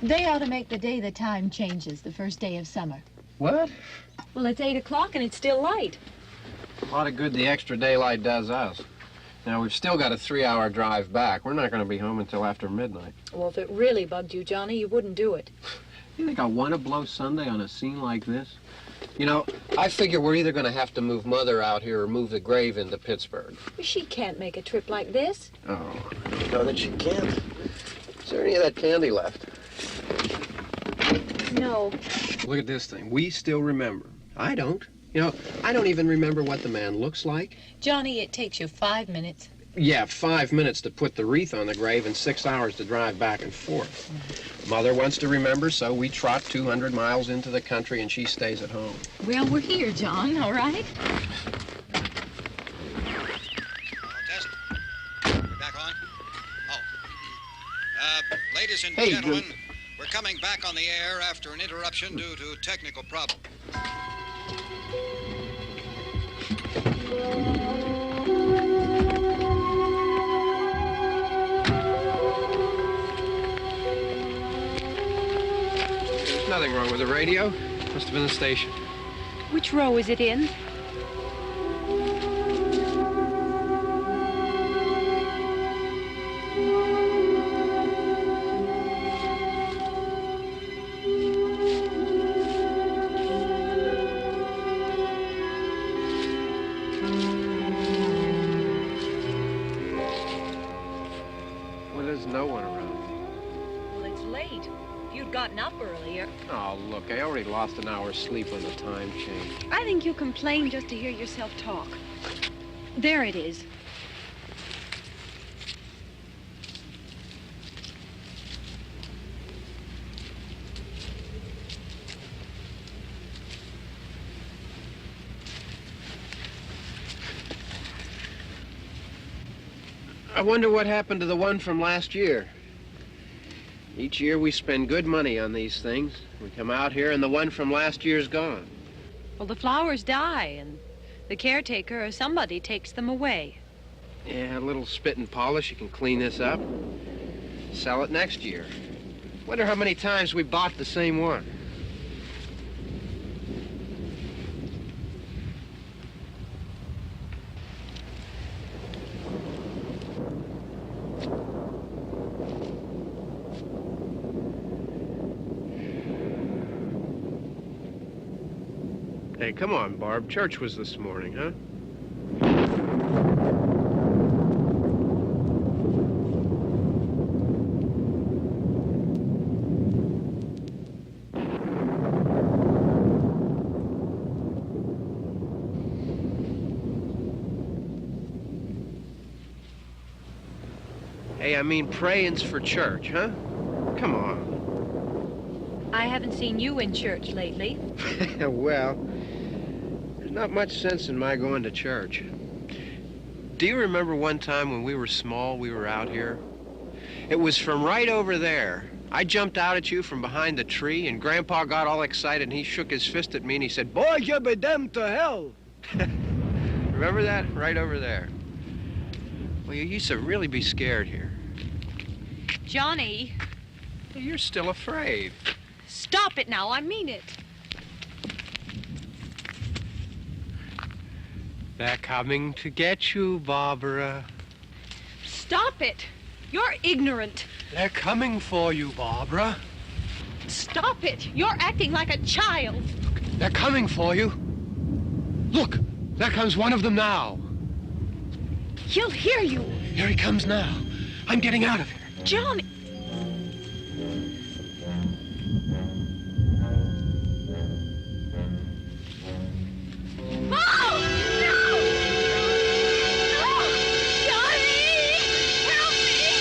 They ought to make the day the time changes, the first day of summer. What? Well, it's 8 o'clock and it's still light. A lot of good the extra daylight does us. Now, we've still got a 3-hour drive back. We're not going to be home until after midnight. Well, if it really bugged you, Johnny, you wouldn't do it. You think I want to blow Sunday on a scene like this? You know, I figure we're either going to have to move Mother out here or move the grave into Pittsburgh. She can't make a trip like this. Oh, I know that she can't. Is there any of that candy left? No. Look at this thing. We still remember. I don't. You know, I don't even remember what the man looks like. Johnny, it takes you 5 minutes. Yeah, 5 minutes to put the wreath on the grave and 6 hours to drive back and forth. Mother wants to remember, so we trot 200 miles into the country and she stays at home. Well, we're here, John, all right? Test. We're back on? Oh. Ladies and gentlemen, we're coming back on the air after an interruption due to technical problem. There's nothing wrong with the radio. Must have been the station. Which row is it in? Well, there's no one around. Well, it's late. If you'd gotten up earlier. Oh, look, I already lost an hour's sleep when the time changed. I think you complain just to hear yourself talk. There it is. I wonder what happened to the one from last year. Each year we spend good money on these things. We come out here and the one from last year's gone. Well, the flowers die, and the caretaker or somebody takes them away. Yeah, a little spit and polish, you can clean this up. Sell it next year. Wonder how many times we bought the same one. Hey, come on, Barb. Church was this morning, huh? Hey, I mean praying's for church, huh? Come on. I haven't seen you in church lately. Well, there's not much sense in my going to church. Do you remember one time when we were small, we were out here? It was from right over there. I jumped out at you from behind the tree, and Grandpa got all excited, and he shook his fist at me, and he said, "Boy, you'll be damned to hell." Remember that? Right over there. Well, you used to really be scared here. Johnny, You're still afraid. stop it now. I mean it. They're coming to get you, Barbara. Stop it. You're ignorant. They're coming for you, Barbara. Stop it. You're acting like a child. They're coming for you. Look, there comes one of them now. He'll hear you. Here he comes now. I'm getting out of here. Johnny. Oh! No! No! Johnny! Help me!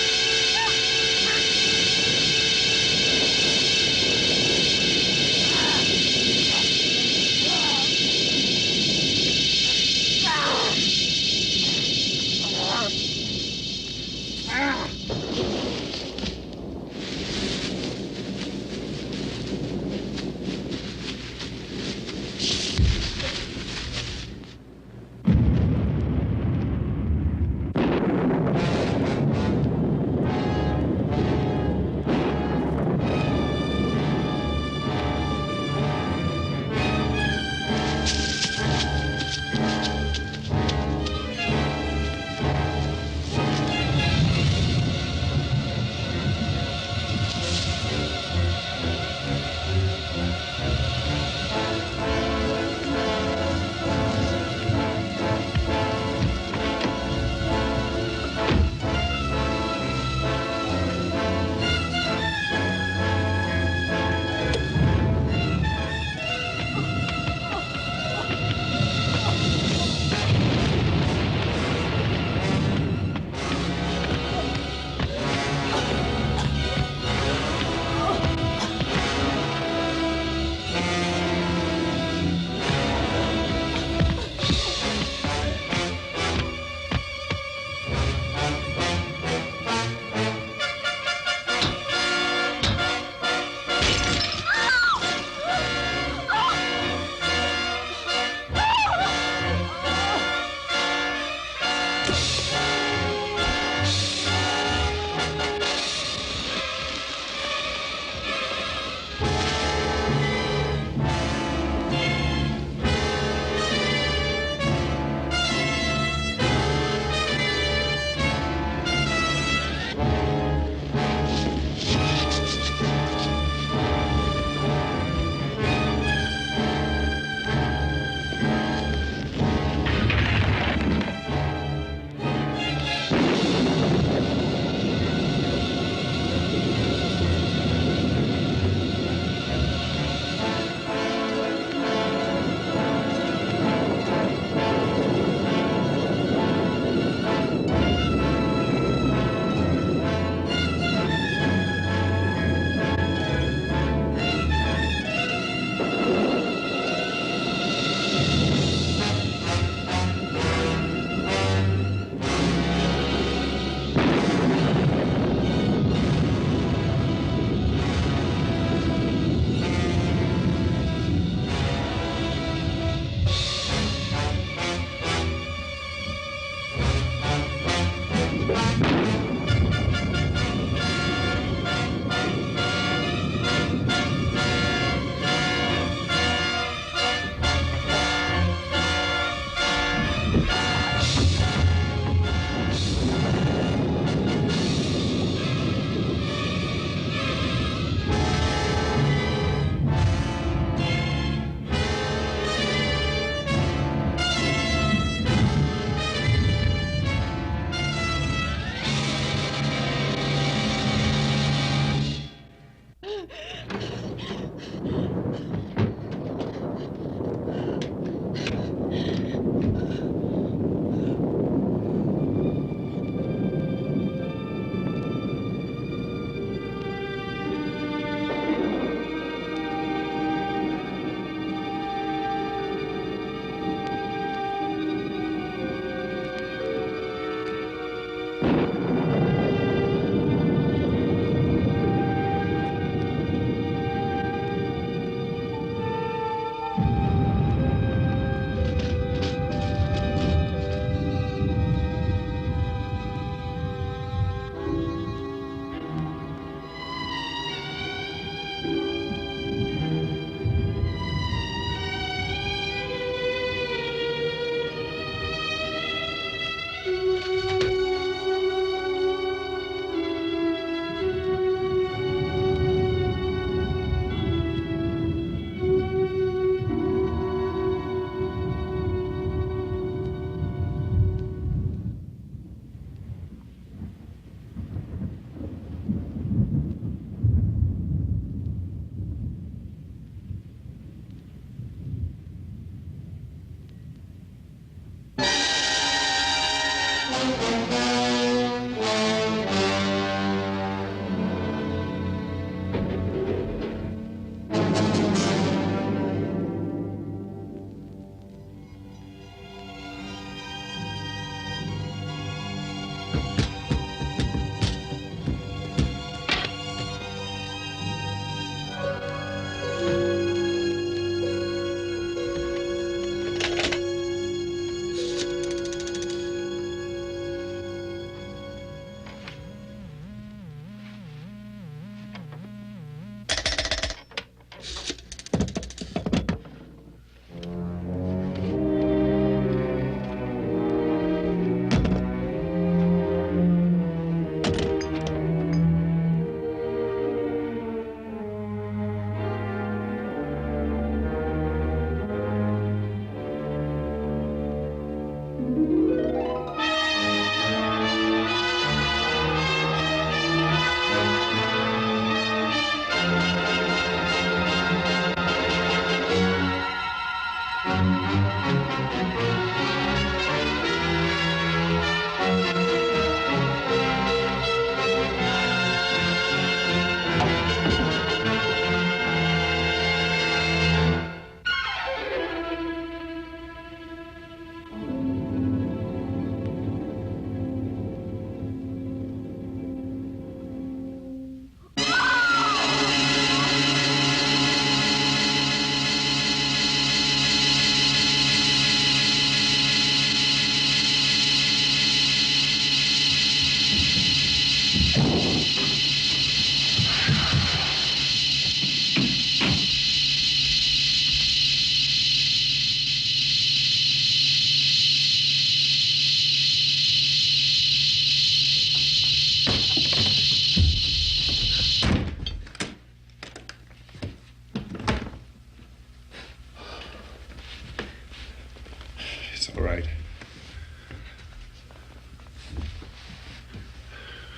It's all right.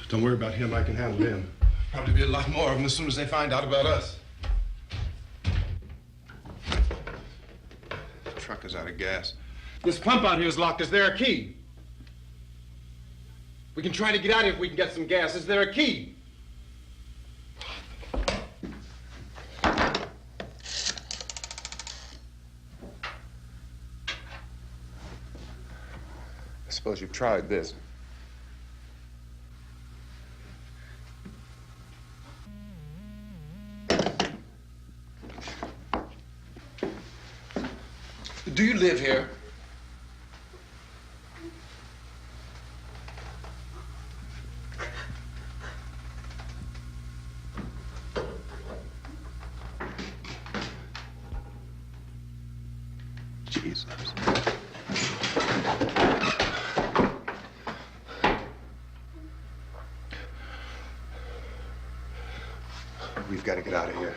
Don't worry about him. I can handle him. Probably be a lot more of them as soon as they find out about us. The truck is out of gas. This pump out here is locked. Is there a key? We can try to get out here if we can get some gas. Is there a key? I suppose you've tried this. Do you live here? Jesus. We've got to get out of here.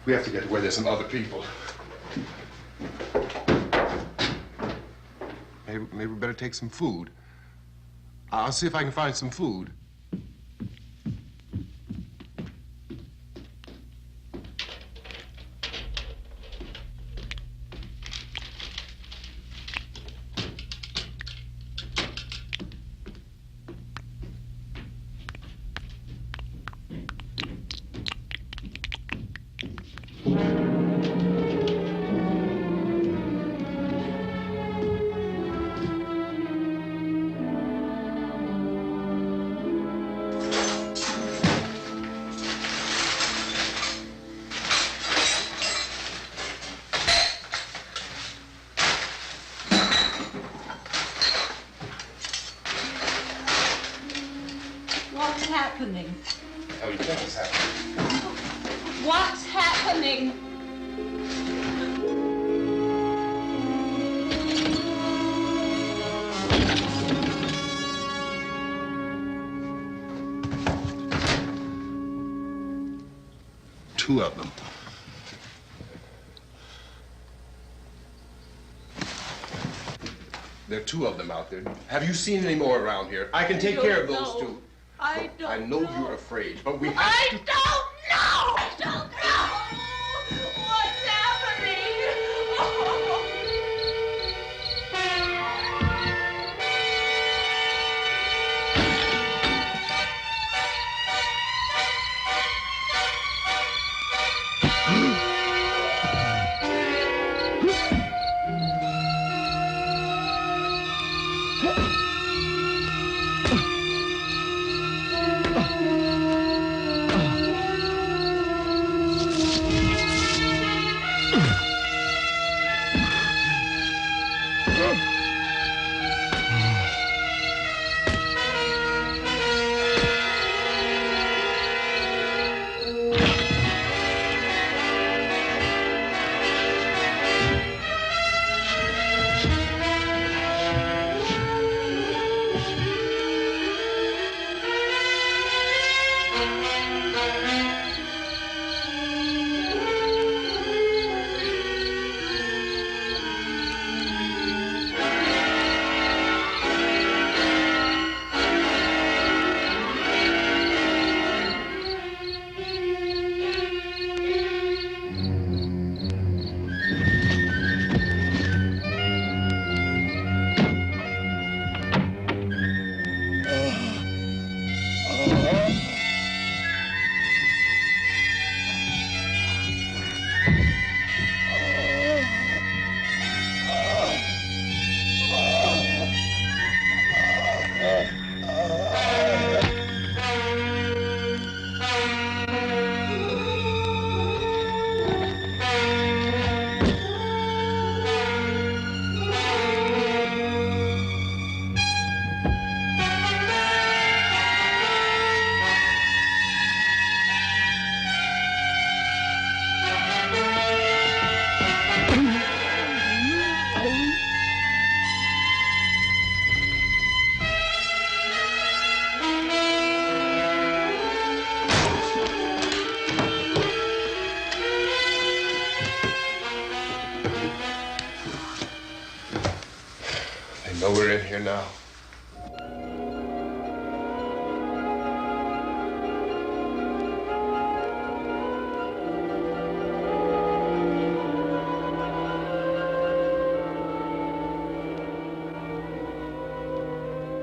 We have to get to where there's some other people. Maybe we better take some food. I'll see if I can find some food. What's happening? How do you think it's happening? What's happening? Two of them. There are two of them out there. Have you seen any more around here? I can take care of those two. I don't I know you're afraid, but we have I to... don't know! I don't know! What's happening? know we're in here now.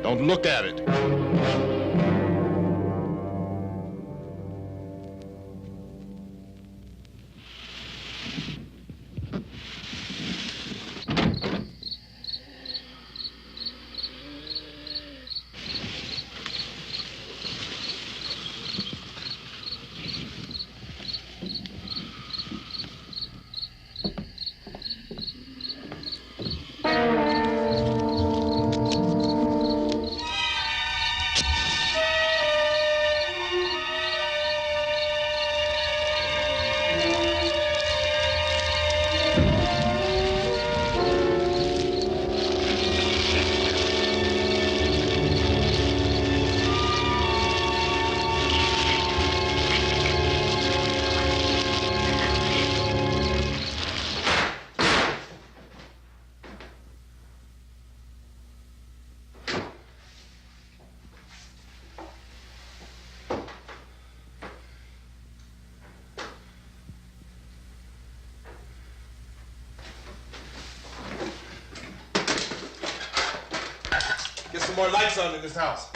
Don't look at it. Get some more lights on in this house.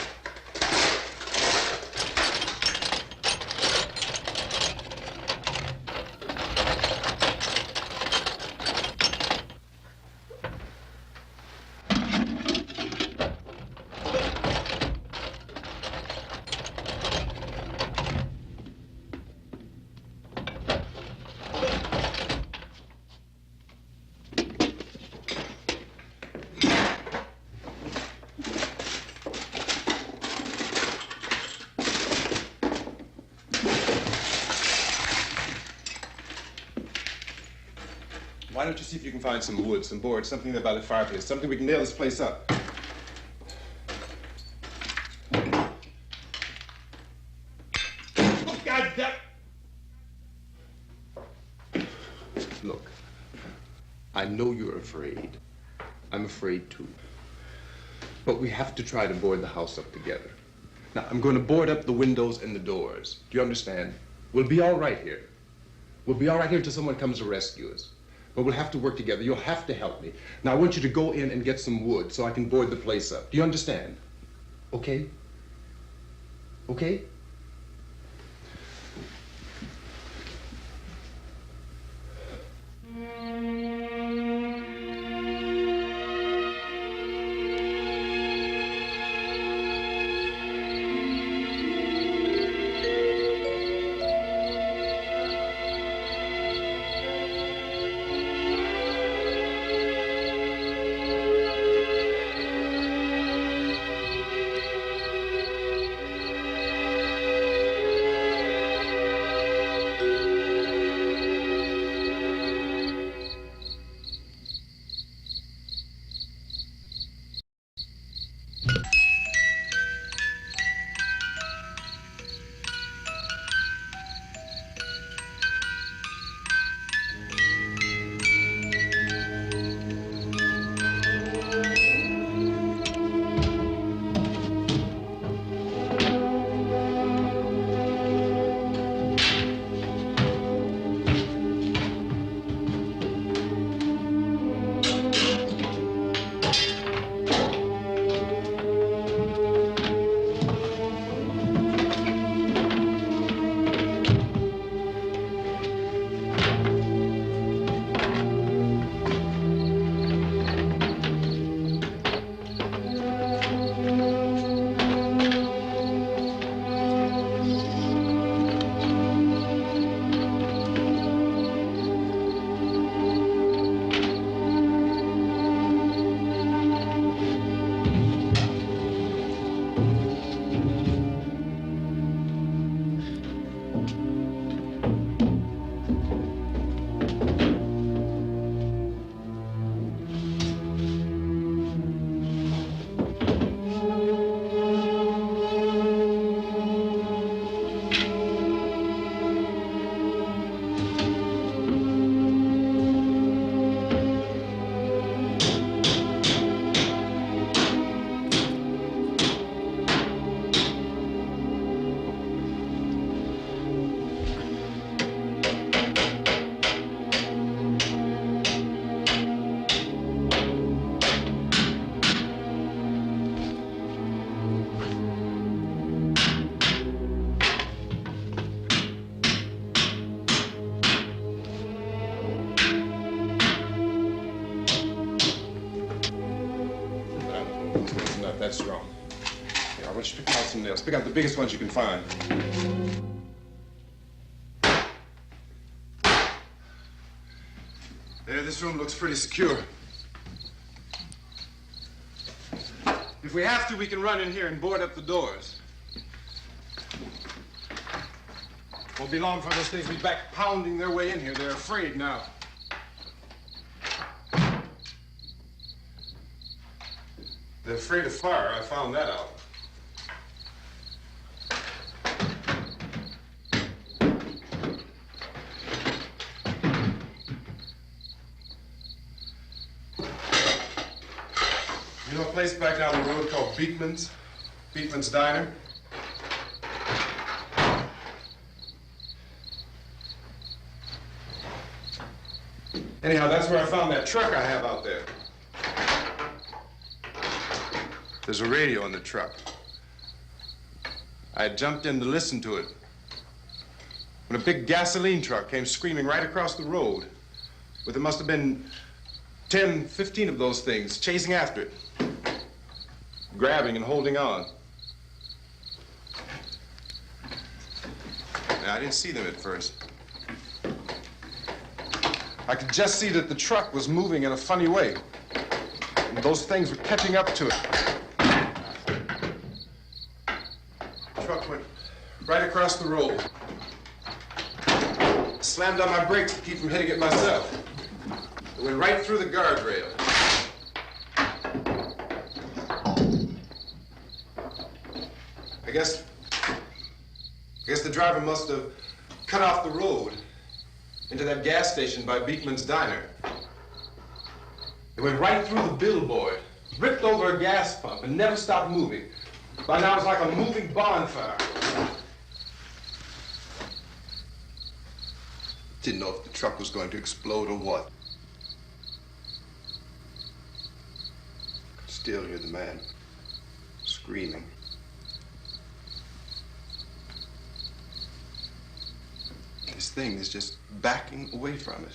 Why don't you see if you can find some wood, some boards, something there by the fireplace, something we can nail this place up. Oh, God damn! Look, I know you're afraid. I'm afraid too. But we have to try to board the house up together. Now, I'm going to board up the windows and the doors. Do you understand? We'll be all right here. We'll be all right here until someone comes to rescue us. But we'll have to work together. You'll have to help me. Now, I want you to go in and get some wood so I can board the place up. Do you understand? Okay? Okay? That's wrong. Here, I want you to pick out some nails. Pick out the biggest ones you can find. There, this room looks pretty secure. If we have to, we can run in here and board up the doors. Won't be long before those things will be back pounding their way in here. They're afraid now. They're afraid of fire. I found that out. You know a place back down the road called Beekman's? Beekman's Diner? Anyhow, that's where I found that truck I have out there. There's a radio in the truck. I had jumped in to listen to it when a big gasoline truck came screaming right across the road with, it must have been 10, 15 of those things chasing after it, grabbing and holding on. Now, I didn't see them at first. I could just see that the truck was moving in a funny way, and those things were catching up to it. The truck went right across the road. Slammed on my brakes to keep from hitting it myself. It went right through the guardrail. I guess the driver must have cut off the road into that gas station by Beekman's Diner. It went right through the billboard, ripped over a gas pump, and never stopped moving. By now, it was like a moving bonfire. Didn't know if the truck was going to explode or what. Could still hear the man screaming. This thing is just backing away from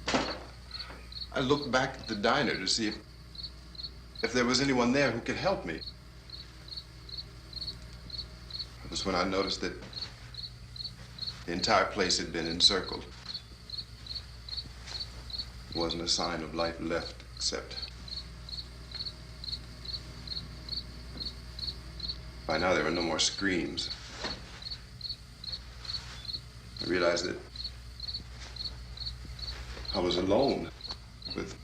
it. I looked back at the diner to see if there was anyone there who could help me. It was when I noticed that the entire place had been encircled. There wasn't a sign of life left except by now there were no more screams. I realized that I was alone with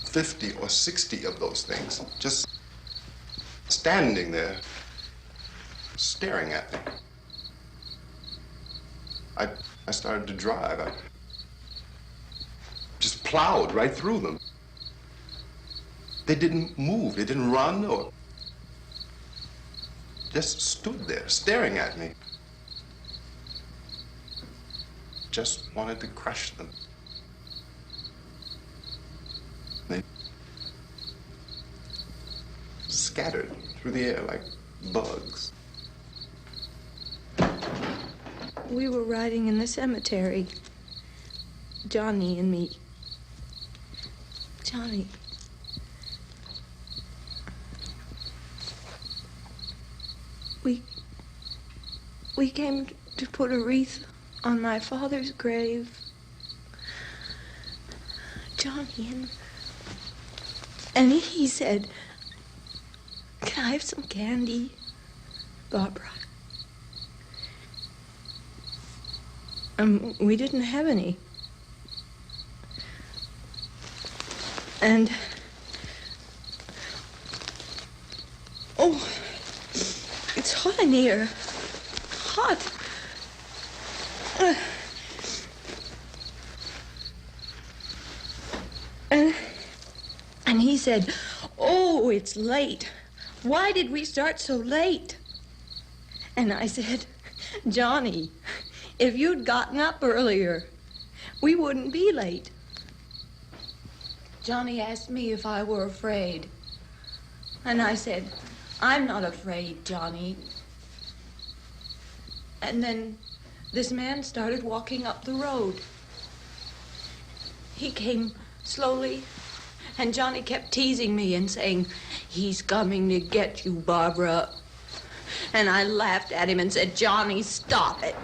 50 or 60 of those things, just standing there, staring at me. I started to drive. I just plowed right through them. They didn't move, they didn't run or just stood there, staring at me. Just wanted to crush them. They scattered through the air like bugs. We were riding in the cemetery, Johnny and me. Johnny. We came to put a wreath on my father's grave. Johnny, and he said, "Can I have some candy, Barbara?" We didn't have any. And oh, it's hot in here. Hot. And he said, "Oh, it's late. Why did we start so late?" And I said, "Johnny, if you'd gotten up earlier, we wouldn't be late." Johnny asked me if I were afraid. And I said, "I'm not afraid, Johnny." And then this man started walking up the road. He came slowly And Johnny kept teasing me and saying, "He's coming to get you, Barbara." And I laughed at him and said, "Johnny, stop it."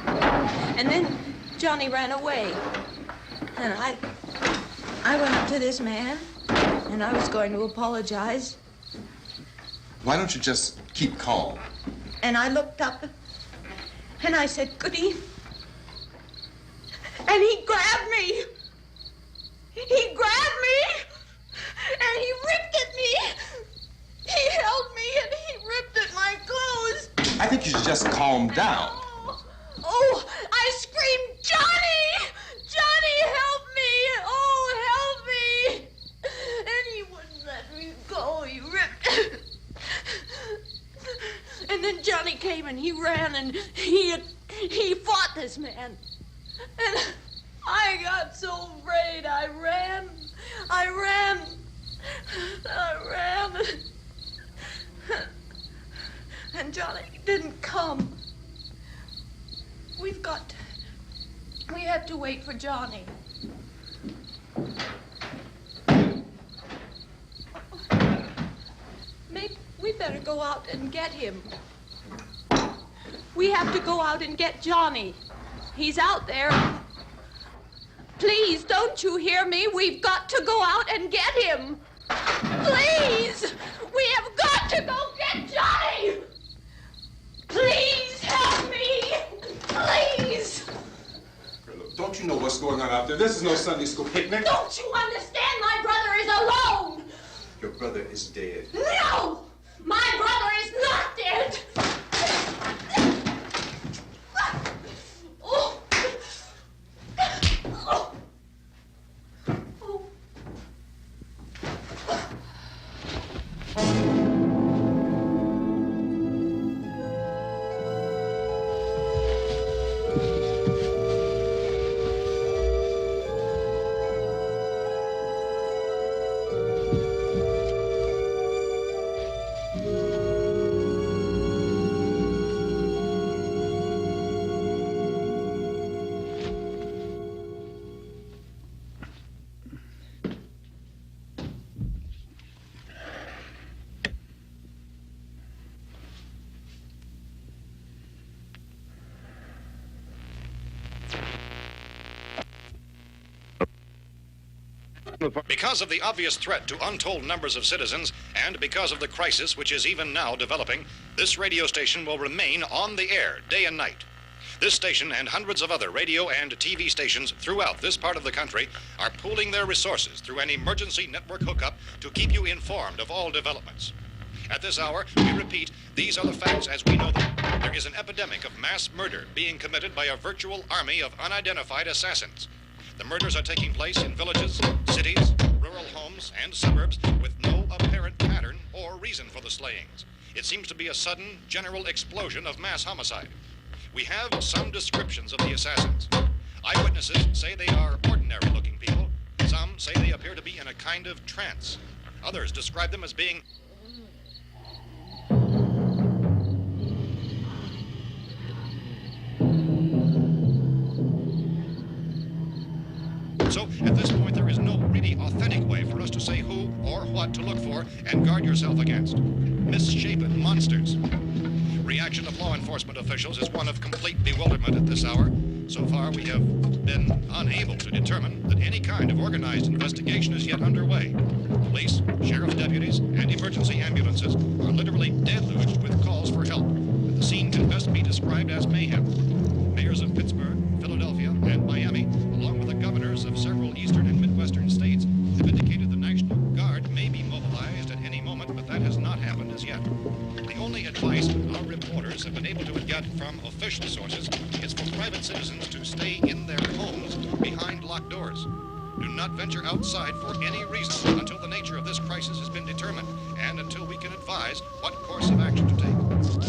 And then Johnny ran away. And I went up to this man, and I was going to apologize. Why don't you just keep calm? And I looked up, and I said, "Good evening." And he grabbed me. He grabbed me, and he ripped at me. He held me, and he ripped at my clothes. I think you should just calm down. Oh, I screamed, "Johnny! Johnny, help me! Oh, help me!" And he wouldn't let me go. He ripped. And then Johnny came and he ran and he fought this man. And I got so afraid. I ran. And Johnny didn't come. We have to wait for Johnny. Maybe we better go out and get him. We have to go out and get Johnny. He's out there. Please, don't you hear me? We've got to go out and get him. Please! We have got to go get Johnny! Please help me! Please! Look, don't you know what's going on out there? This is no Sunday school picnic. Don't you understand? My brother is alone! Your brother is dead. No! My brother is not dead! Oh. Oh. Oh. Because of the obvious threat to untold numbers of citizens, and because of the crisis which is even now developing, this radio station will remain on the air day and night. This station and hundreds of other radio and TV stations throughout this part of the country are pooling their resources through an emergency network hookup to keep you informed of all developments. At this hour, we repeat, these are the facts as we know them. There is an epidemic of mass murder being committed by a virtual army of unidentified assassins. The murders are taking place in villages, cities, rural homes, and suburbs with no apparent pattern or reason for the slayings. It seems to be a sudden, general explosion of mass homicide. We have some descriptions of the assassins. Eyewitnesses say they are ordinary-looking people. Some say they appear to be in a kind of trance. Others describe them as being So, at this point, there is no really authentic way for us to say who or what to look for and guard yourself against. Misshapen monsters. Reaction of law enforcement officials is one of complete bewilderment at this hour. So far, we have been unable to determine that any kind of organized investigation is yet underway. Police, sheriff's deputies, and emergency ambulances are literally deluged with calls for help. The scene can best be described as mayhem. Mayors of Pittsburgh, Philadelphia, and Miami, along with the governors of several eastern and midwestern states, have indicated the National Guard may be mobilized at any moment, but that has not happened as yet. The only advice our reporters have been able to get from official sources is for private citizens to stay in their homes behind locked doors. Do not venture outside for any reason until the nature of this crisis has been determined and until we can advise what course of action to take.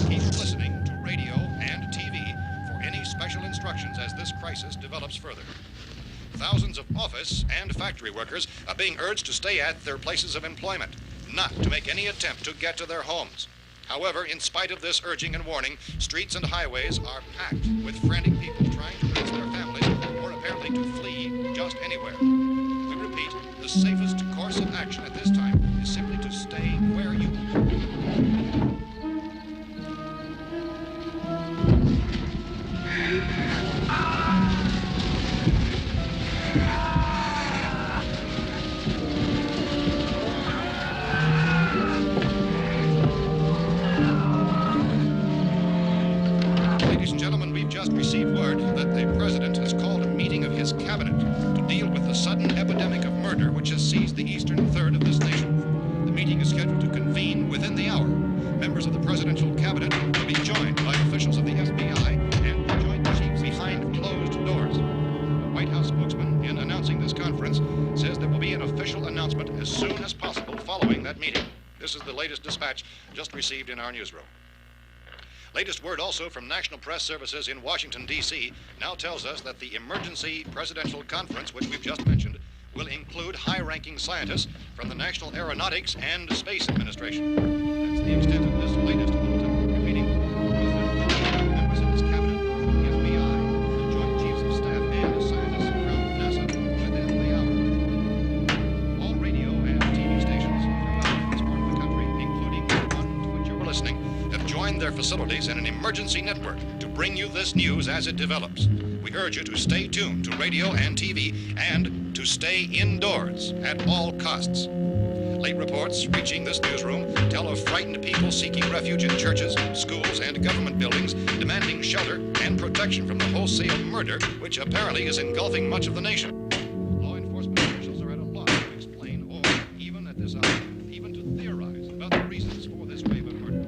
Keep listening to radio and TV for any special instructions as this crisis develops further. Thousands of office and factory workers are being urged to stay at their places of employment, not to make any attempt to get to their homes. However, in spite of this urging and warning, streets and highways are packed with frantic people trying to reach their families or apparently to flee just anywhere. We repeat, the safest course that the president has called a meeting of his cabinet to deal with the sudden epidemic of murder which has seized the eastern third of this nation. The meeting is scheduled to convene within the hour. Members of the presidential cabinet will be joined by officials of the FBI and joint chiefs behind closed doors. The White House spokesman, in announcing this conference, says there will be an official announcement as soon as possible following that meeting. This is the latest dispatch just received in our newsroom. Latest word also from National Press Services in Washington, D.C. now tells us that the emergency presidential conference, which we've just mentioned, will include high-ranking scientists from the National Aeronautics and Space Administration. That's the extent of this latest bulletin. Repeating, members of his cabinet, the FBI, the Joint Chiefs of Staff, and scientists from NASA within the hour. All radio and TV stations throughout this part of the country, including the one to which you're listening, have joined their facilities in an emergency network to bring you this news as it develops. We urge you to stay tuned to radio and TV and to stay indoors at all costs. Late reports reaching this newsroom tell of frightened people seeking refuge in churches, schools, and government buildings, demanding shelter and protection from the wholesale murder which apparently is engulfing much of the nation. Law enforcement officials are at a loss to explain or, even at this hour, even to theorize about the reasons for this wave of murder.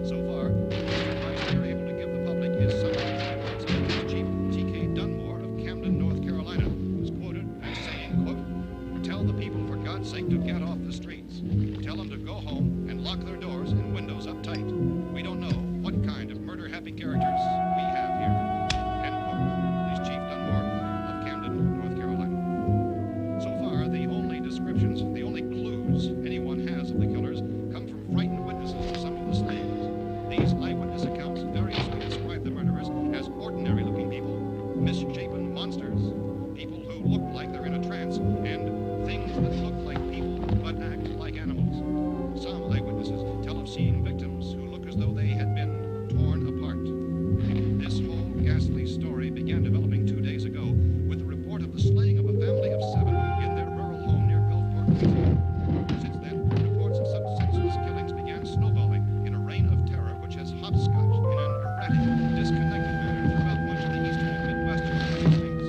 So far, the advice they're able to give the public is some Chief T.K. Dunmore of Camden, North Carolina, was quoted as saying, quote, "Tell the people for God's sake to get off the streets. Tell them to go home and lock their doors and windows up tight. We don't know what kind of murder-happy characters we have here." End quote. This Chief Dunmore of Camden, North Carolina. So far, the only descriptions, the only clues anyone has of the killers come from frightened witnesses of some of the slayings. These eyewitness accounts variously describe the murderers as ordinary-looking people, misshapen monsters, people who look like they're in a trance, and things that look like people but act like animals. Some eyewitnesses tell of seeing victims who look as though they had been torn apart. This whole ghastly story began developing 2 days ago with the report of the slaying of a family of 7 in their rural home near Gulfport, Louisiana. Since then, reports of such senseless killings began snowballing in a reign of terror which has hopscotched in an erratic, disconnected manner throughout much of the eastern and midwestern United States.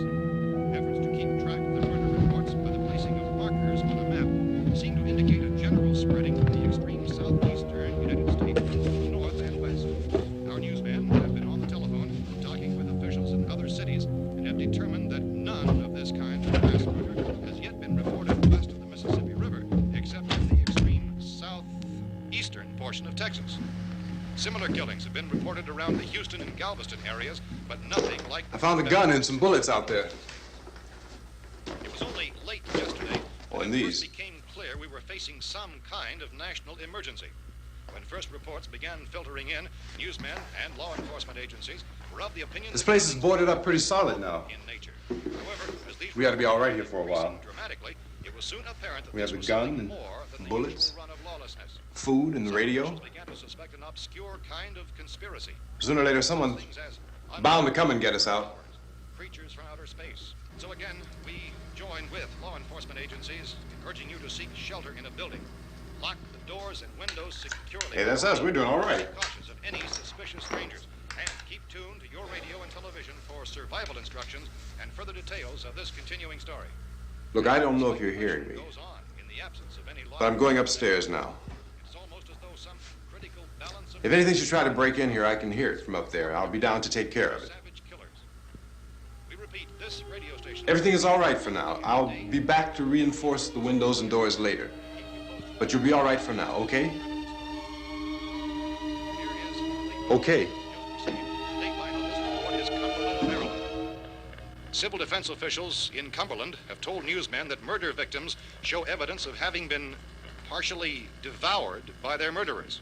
Efforts to keep track of the murder reports by the placing of markers on a map seem to indicate a general spreading from the extreme southeastern United States to the north and west. Our newsmen have been on the telephone talking with officials in other cities and have determined that none of this kind of mass murder has yet been reported west of the Mississippi River, except in the extreme southeastern portion of Texas. Similar killings have been reported around the Houston and Galveston areas, but nothing like... I found a gun and some bullets out there. It was only late yesterday Oh, when and it these. first became clear we were facing some kind of national emergency. When first reports began filtering in, newsmen and law enforcement agencies were of the opinion... This that place is things boarded were up pretty solid now. in nature. However, as these We ought to be all right here for a reports while. increased dramatically, it was soon apparent that We have this the was gun something and more than the bullets, usual run of lawlessness. food and the Some radio. officials began to suspect an obscure kind of conspiracy. Sooner or later, someone's Things as bound to come and get us out. creatures from outer space. So again, we join with law enforcement agencies in urging you to seek shelter in a building. Lock the doors and windows securely. Hey, that's us. We're doing all right. Be cautious of any suspicious strangers. And keep tuned to your radio and television for survival instructions and further details of this continuing story. Look, I don't know if you're hearing me, Goes on in the absence of any law. but I'm going upstairs now. It's almost as though some critical balance of If anything should try to break in here, I can hear it from up there. I'll be down to take care of it. savage killers. We repeat, this radio station... Everything is all right for now. I'll be back to reinforce the windows and doors later. But you'll be all right for now, okay? Okay. Civil defense officials in Cumberland have told newsmen that murder victims show evidence of having been partially devoured by their murderers.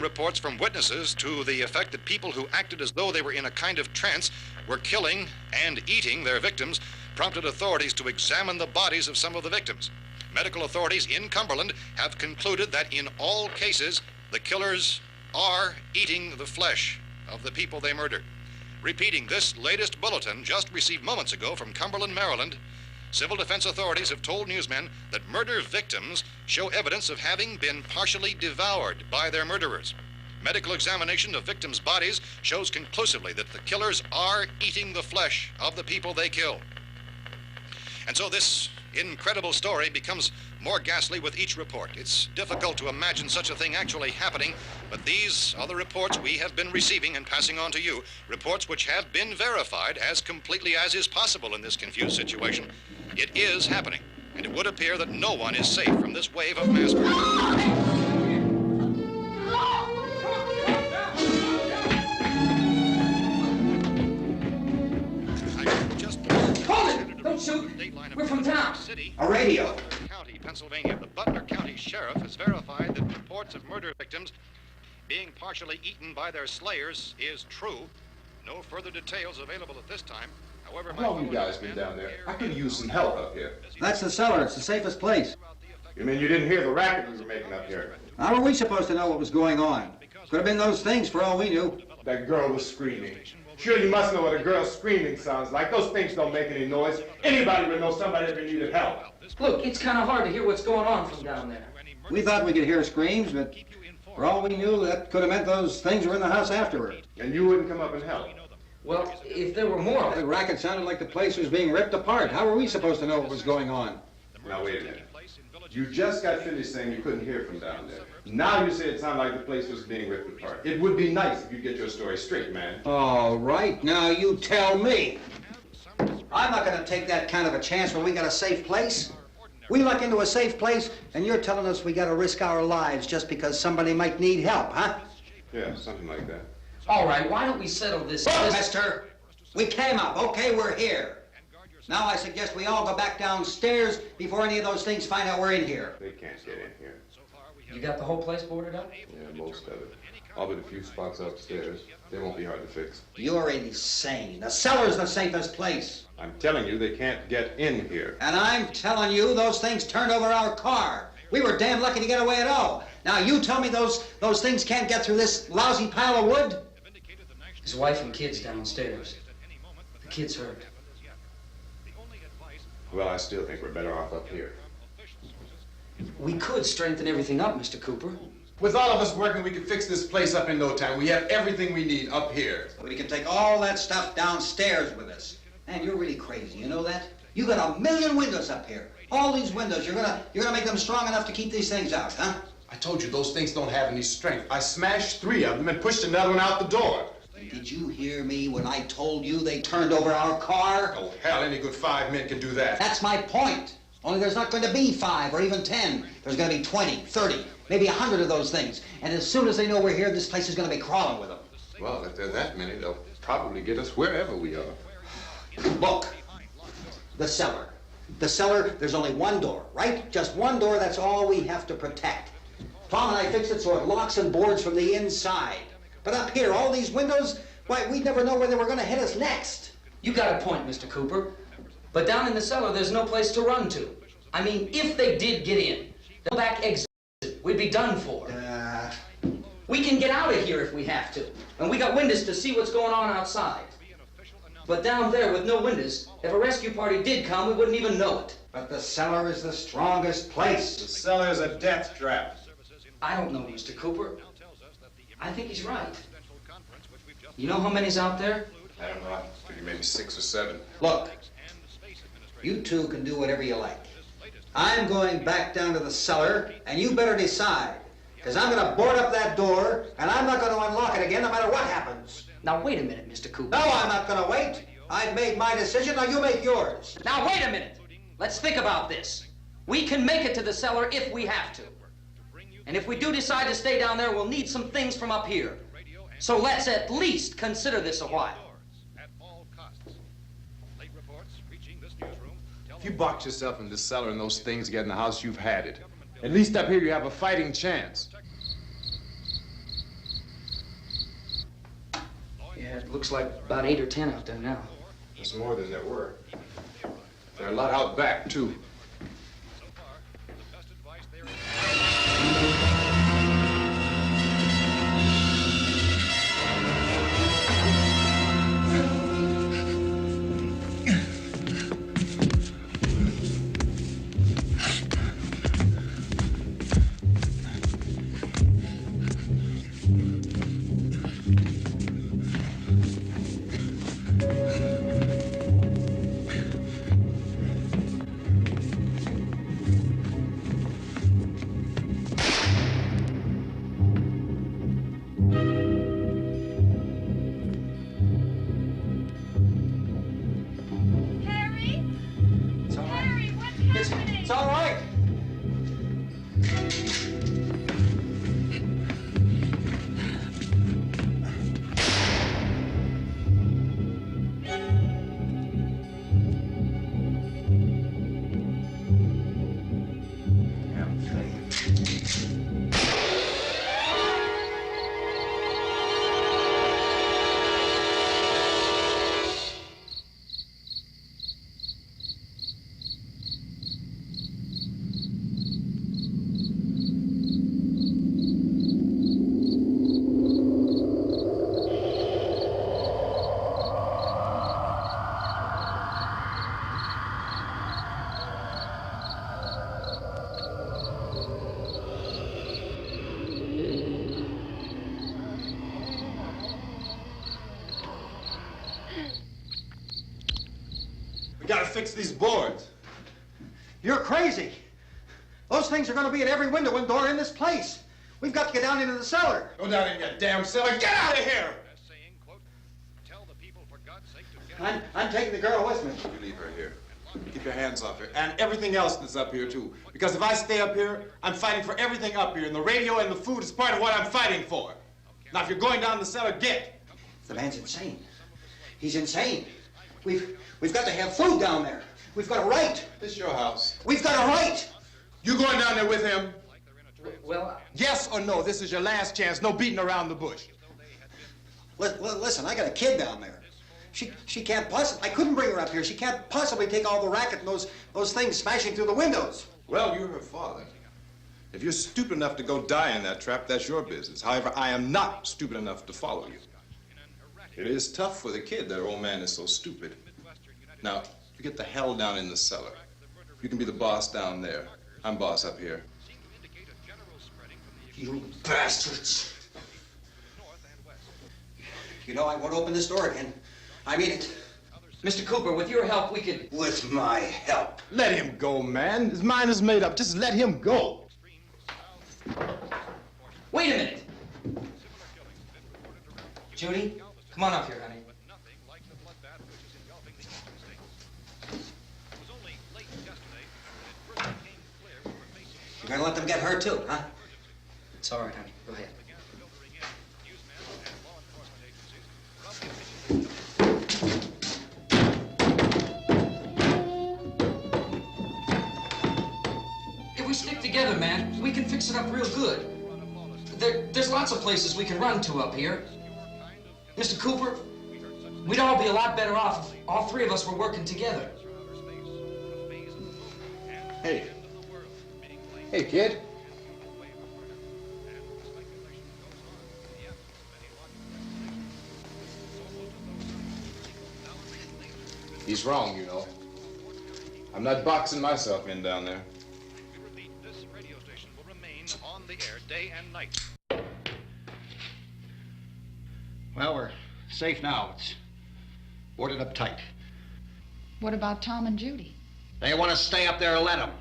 reports from witnesses to the effect that people who acted as though they were in a kind of trance were killing and eating their victims prompted authorities to examine the bodies of some of the victims. Medical authorities in Cumberland have concluded that in all cases, the killers are eating the flesh of the people they murdered. Repeating this latest bulletin just received moments ago from Cumberland, Maryland, civil defense authorities have told newsmen that murder victims show evidence of having been partially devoured by their murderers. Medical examination of victims' bodies shows conclusively that the killers are eating the flesh of the people they kill. And so this incredible story becomes more ghastly with each report. It's difficult to imagine such a thing actually happening, but these are the reports we have been receiving and passing on to you, reports which have been verified as completely as is possible in this confused situation. It is happening, and it would appear that no one is safe from this wave of mass murder. Don't shoot. We're from town. A radio. County, Pennsylvania. The Butler County Sheriff has verified that reports of murder victims being partially eaten by their slayers is true. No further details available at this time. However, How long have you guys been down there? I could use some help up here. That's the cellar. It's the safest place. You mean you didn't hear the racket we were making up here? How were we supposed to know what was going on? Could have been those things for all we knew. That girl was screaming. Sure, you must know what a girl screaming sounds like. Those things don't make any noise. Anybody would know somebody ever needed help. Look, it's kind of hard to hear what's going on from down there. We thought we could hear screams, but for all we knew, that could have meant those things were in the house afterward. And you wouldn't come up and help? Well, if there were more... The racket sounded like the place was being ripped apart. How were we supposed to know what was going on? Now, wait a minute. You just got finished saying you couldn't hear from down there. Now you say it sounded like the place was being ripped apart. It would be nice if you get your story straight, man. All right, now you tell me. I'm not going to take that kind of a chance when we got a safe place. We luck into a safe place, and you're telling us we got to risk our lives just because somebody might need help, huh? Yeah, something like that. All right, why don't we settle this... Look, mister, we came up. Okay, we're here. Now I suggest we all go back downstairs before any of those things find out we're in here. They can't get in here. You got the whole place boarded up? Yeah, most of it. All but a few spots upstairs. They won't be hard to fix. You're insane. The cellar's the safest place. I'm telling you, they can't get in here. And I'm telling you, those things turned over our car. We were damn lucky to get away at all. Now you tell me those things can't get through this lousy pile of wood? His wife and kids downstairs. The kid's hurt. Well, I still think we're better off up here. We could strengthen everything up, Mr. Cooper. With all of us working, we could fix this place up in no time. We have everything we need up here. We can take all that stuff downstairs with us. Man, you're really crazy, you know that? You got 1,000,000 windows up here. All these windows, you're gonna make them strong enough to keep these things out, huh? I told you, those things don't have any strength. I smashed 3 of them and pushed another one out the door. Did you hear me when I told you they turned over our car? Oh, hell, any good 5 men can do that. That's my point. Only there's not going to be 5 or even 10. There's going to be 20, 30, maybe 100 of those things. And as soon as they know we're here, this place is going to be crawling with them. Well, if there are that many, they'll probably get us wherever we are. Look, the cellar. The cellar, there's only one door, right? Just one door, that's all we have to protect. Tom and I fixed it so it locks and boards from the inside. But up here, all these windows, why, we'd never know where they were going to hit us next. You got a point, Mr. Cooper. But down in the cellar, there's no place to run to. I mean, if they did get in, the back exit, we'd be done for. We can get out of here if we have to. And we got windows to see what's going on outside. But down there with no windows, if a rescue party did come, we wouldn't even know it. But the cellar is the strongest place. The cellar is a death trap. I don't know, Mr. Cooper. I think he's right. You know how many's out there? I don't know. I figure maybe 6 or 7. Look, you two can do whatever you like. I'm going back down to the cellar, and you better decide. Because I'm going to board up that door, and I'm not going to unlock it again no matter what happens. Now, wait a minute, Mr. Cooper. No, I'm not going to wait. I've made my decision, now you make yours. Now, wait a minute. Let's think about this. We can make it to the cellar if we have to. And if we do decide to stay down there, we'll need some things from up here. So let's at least consider this a while. If you box yourself in this cellar and those things get in the house, you've had it. At least up here you have a fighting chance. Yeah, it looks like about 8 or 10 out there now. There's more than there were. There are a lot out back, too. It's all right. We gotta fix these boards. You're crazy. Those things are going to be at every window and door in this place. We've got to get down into the cellar. Go down in your damn cellar. Get out of here! I'm taking the girl with me. You leave her here. Keep your hands off her. And everything else that's up here, too. Because if I stay up here, I'm fighting for everything up here. And the radio and the food is part of what I'm fighting for. Now, if you're going down the cellar, get. The man's insane. He's insane. We've got to have food down there. We've got a right. This is your house. We've got a right. You going down there with him? Well, Yes or no? This is your last chance. No beating around the bush. Listen, I got a kid down there. She can't possibly, I couldn't bring her up here. She can't possibly take all the racket and those things smashing through the windows. Well, you're her father. If you're stupid enough to go die in that trap, that's your business. However, I am not stupid enough to follow you. It is tough for the kid that old man is so stupid. Now, you get the hell down in the cellar. You can be the boss down there. I'm boss up here. You bastards. You know, I won't open this door again. I mean it. Mr. Cooper, with your help, we could... With my help. Let him go, man. His mind is made up. Just let him go. Wait a minute. Judy, come on up here, honey. You're gonna let them get hurt too, huh? It's all right, honey. Go ahead. If we stick together, man, we can fix it up real good. There's lots of places we can run to up here. Mr. Cooper, we'd all be a lot better off if all three of us were working together. Hey. Hey, kid. He's wrong, you know. I'm not boxing myself in down there. This radio station will remain on the air day and night. Well, we're safe now. It's boarded up tight. What about Tom and Judy? They want to stay up there, let them.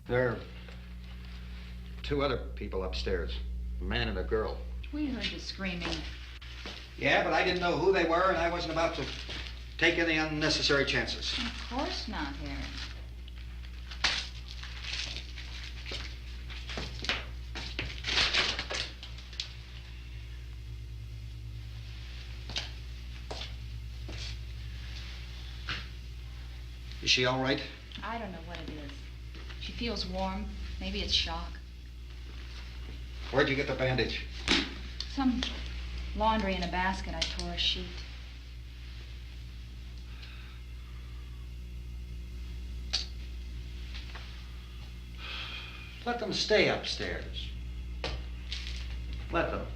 There are two other people upstairs, a man and a girl. We heard you screaming. Yeah, but I didn't know who they were, and I wasn't about to take any unnecessary chances. Of course not, Harry. Is she all right? I don't know what it is. She feels warm. Maybe it's shock. Where'd you get the bandage? Some laundry in a basket. I tore a sheet. Let them stay upstairs. Let them.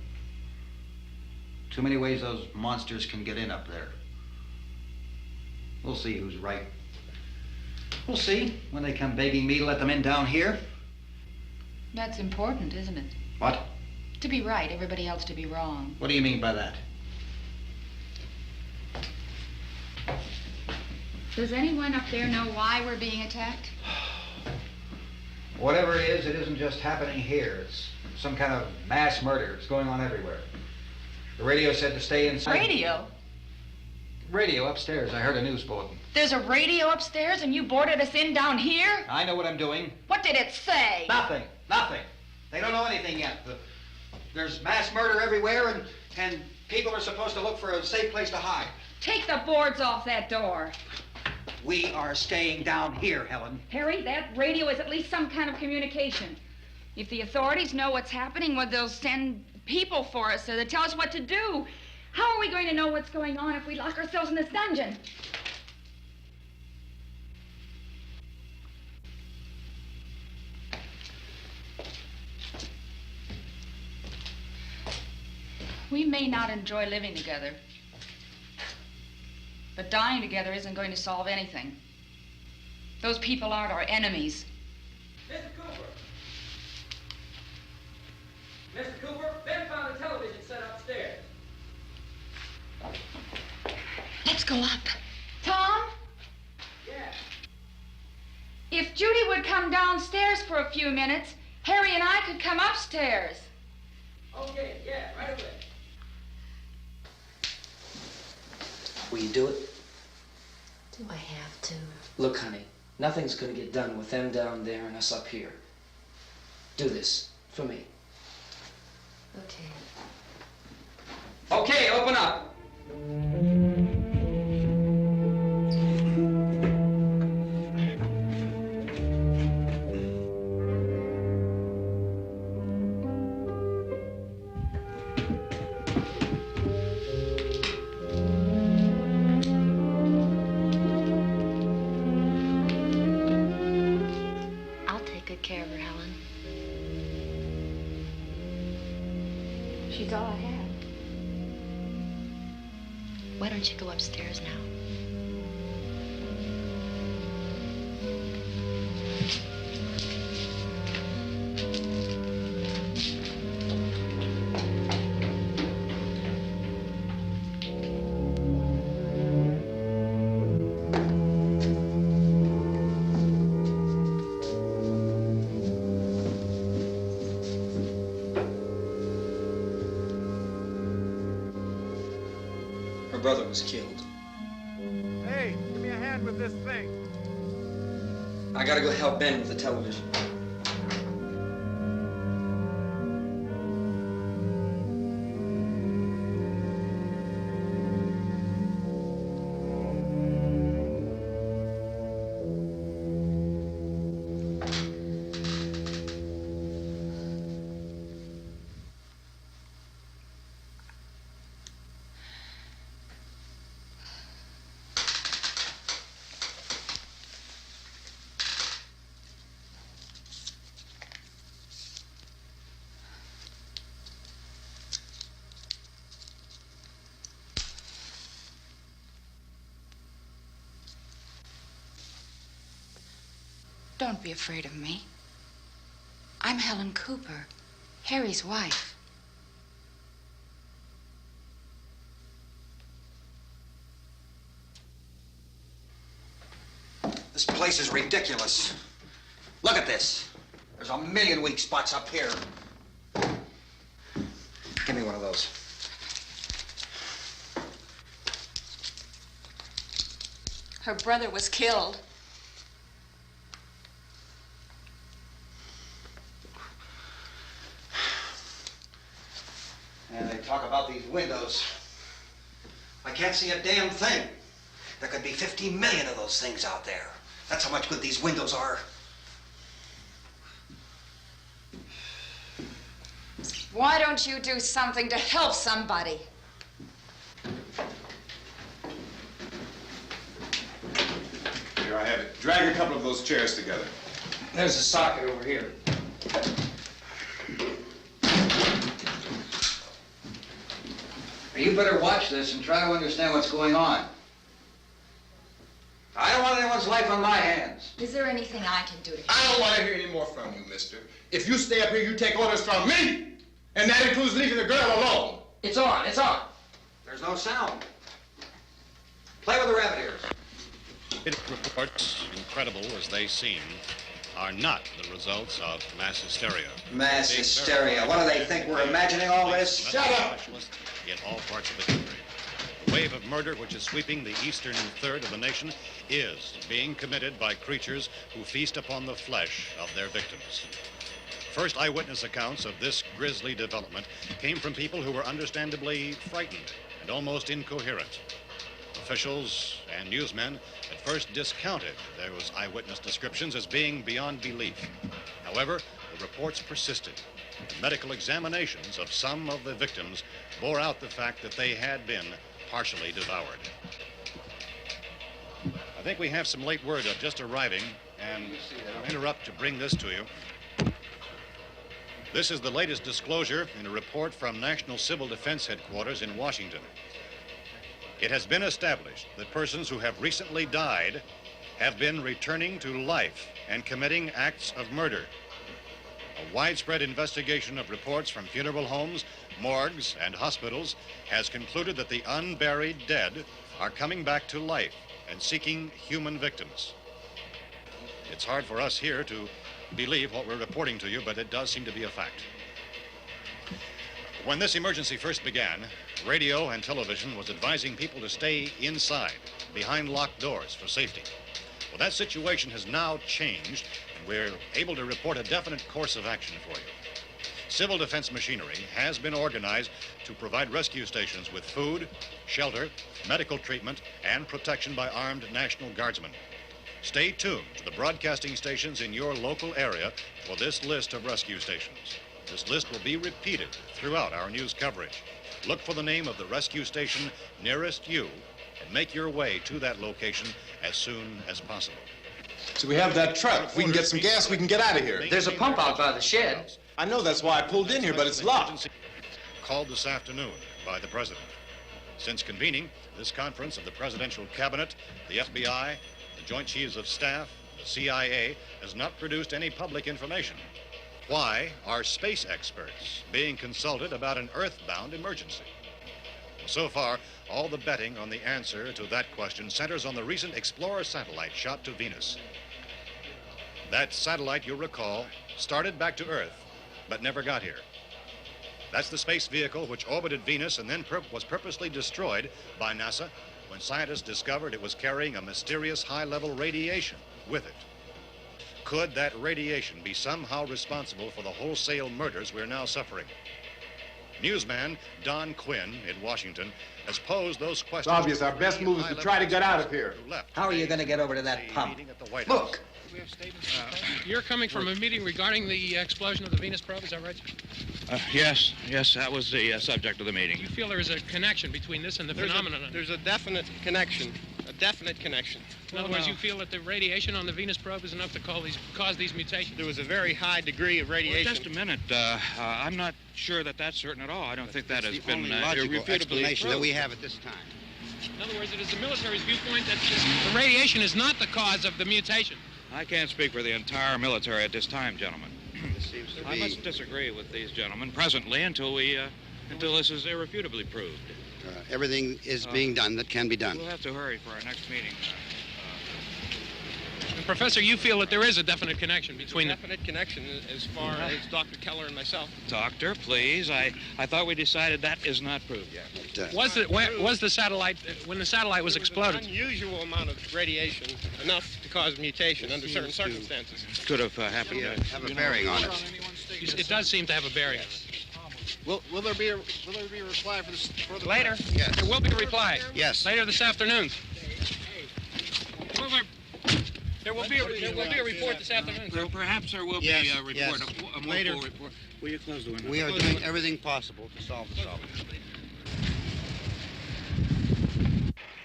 Too many ways those monsters can get in up there. We'll see who's right. We'll see when they come begging me to let them in down here. That's important, isn't it? What? To be right, everybody else to be wrong. What do you mean by that? Does anyone up there know why we're being attacked? Whatever it isn't just happening here. It's some kind of mass murder. It's going on everywhere. The radio said to stay inside. Radio? Radio upstairs. I heard a news bulletin. There's a radio upstairs and you boarded us in down here? I know what I'm doing. What did it say? Nothing. Nothing. They don't know anything yet. There's mass murder everywhere, and people are supposed to look for a safe place to hide. Take the boards off that door. We are staying down here, Helen. Harry, that radio is at least some kind of communication. If the authorities know what's happening, well, they'll send people for us so they tell us what to do. How are we going to know what's going on if we lock ourselves in this dungeon? We may not enjoy living together, but dying together isn't going to solve anything. Those people aren't our enemies. Mr. Cooper! Mr. Cooper, Ben found a television set upstairs. Let's go up. Tom? Yeah. If Judy would come downstairs for a few minutes, Harry and I could come upstairs. Okay, yeah, right away. Will you do it? Do I have to? Look, honey, nothing's gonna get done with them down there and us up here. Do this for me. Okay. Okay, open up. I'll take good care of her, Helen. She's all I have. Why don't you go upstairs now? Her brother was killed. Hey, give me a hand with this thing. I gotta go help Ben with the television. Don't be afraid of me. I'm Helen Cooper, Harry's wife. This place is ridiculous. Look at this. There's a million weak spots up here. Give me one of those. Her brother was killed. And they talk about these windows. I can't see a damn thing. There could be 50 million of those things out there. That's how much good these windows are. Why don't you do something to help somebody? Here, I have it. Drag a couple of those chairs together. There's a socket over here. You better watch this and try to understand what's going on. I don't want anyone's life on my hands. Is there anything I can do to help? I don't want to hear any more from you, mister. If you stay up here, you take orders from me. And that includes leaving the girl alone. It's on, it's on. There's no sound. Play with the rabbit ears. Reports, incredible as they seem, are not the results of mass hysteria. Mass hysteria. What do they think? We're imagining all this? Shut up! In all parts of the country. The wave of murder which is sweeping the eastern third of the nation is being committed by creatures who feast upon the flesh of their victims. First eyewitness accounts of this grisly development came from people who were understandably frightened and almost incoherent. Officials and newsmen at first discounted those eyewitness descriptions as being beyond belief. However, the reports persisted. The medical examinations of some of the victims bore out the fact that they had been partially devoured. I think we have some late word just arriving, and I'll interrupt to bring this to you. This is the latest disclosure in a report from National Civil Defense Headquarters in Washington. It has been established that persons who have recently died have been returning to life and committing acts of murder. A widespread investigation of reports from funeral homes, morgues, and hospitals has concluded that the unburied dead are coming back to life and seeking human victims. It's hard for us here to believe what we're reporting to you, but it does seem to be a fact. When this emergency first began, radio and television was advising people to stay inside, behind locked doors for safety. Well, that situation has now changed, and we're able to report a definite course of action for you. Civil defense machinery has been organized to provide rescue stations with food, shelter, medical treatment, and protection by armed National Guardsmen. Stay tuned to the broadcasting stations in your local area for this list of rescue stations. This list will be repeated throughout our news coverage. Look for the name of the rescue station nearest you and make your way to that location as soon as possible. So we have that truck. If we can get some gas, we can get out of here. There's a pump out by the shed. I know, that's why I pulled in here, but it's locked. Called this afternoon by the President. Since convening this conference of the Presidential Cabinet, the FBI, the Joint Chiefs of Staff, the CIA has not produced any public information. Why are space experts being consulted about an earthbound emergency? So far, all the betting on the answer to that question centers on the recent Explorer satellite shot to Venus. That satellite, you'll recall, started back to Earth, but never got here. That's the space vehicle which orbited Venus and then was purposely destroyed by NASA when scientists discovered it was carrying a mysterious high-level radiation with it. Could that radiation be somehow responsible for the wholesale murders we're now suffering? Newsman Don Quinn in Washington has posed those questions. It's obvious our best move is to try to get out of here. How are you going to get over to that pump? Look! You're coming from a meeting regarding the explosion of the Venus probe, is that right? Yes, that was the subject of the meeting. You feel there is a connection between this and the phenomenon? There's a definite connection. In other words, you feel that the radiation on the Venus probe is enough to cause these mutations? There was a very high degree of radiation. Well, just a minute. I'm not sure that that's certain at all. I don't think that has been logical irrefutably explanation that proved. we have at this time. In other words, it is the military's viewpoint that the radiation is not the cause of the mutation. I can't speak for the entire military at this time, gentlemen. This seems to I must disagree with these gentlemen presently until this is irrefutably proved. Everything is being done that can be done. We'll have to hurry for our next meeting. Professor, you feel that there is a definite connection between There's a definite connection as far as Dr. Keller and myself. Doctor, please. I thought we decided that is not proved yet. Was the satellite, when the satellite was exploded? An unusual amount of radiation, enough to cause mutation under certain circumstances. Could have happened. Have a bearing on it. It does seem to have a bearing. Will there be a reply for the Later? Yes. There will be a reply. Yes. Later this afternoon. There will be a report this afternoon, sir. Well, perhaps there will be a report, yes. a more Later. full report. Will you close the window? We are doing everything possible to solve the problem.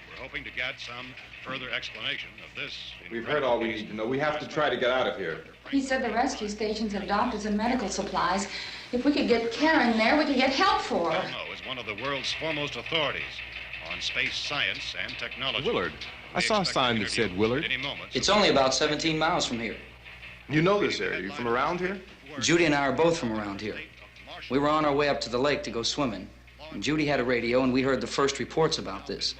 We're hoping to get some further explanation of this. We've heard all we need to know. We have to try to get out of here. He said the rescue stations have doctors and medical supplies. If we could get care in there, we could get help for her. Belmo is one of the world's foremost authorities on space science and technology. Willard. I saw a sign that said Willard. It's only about 17 miles from here. You know this area. You from around here? Judy and I are both from around here. We were on our way up to the lake to go swimming, and Judy had a radio, and we heard the first reports about this.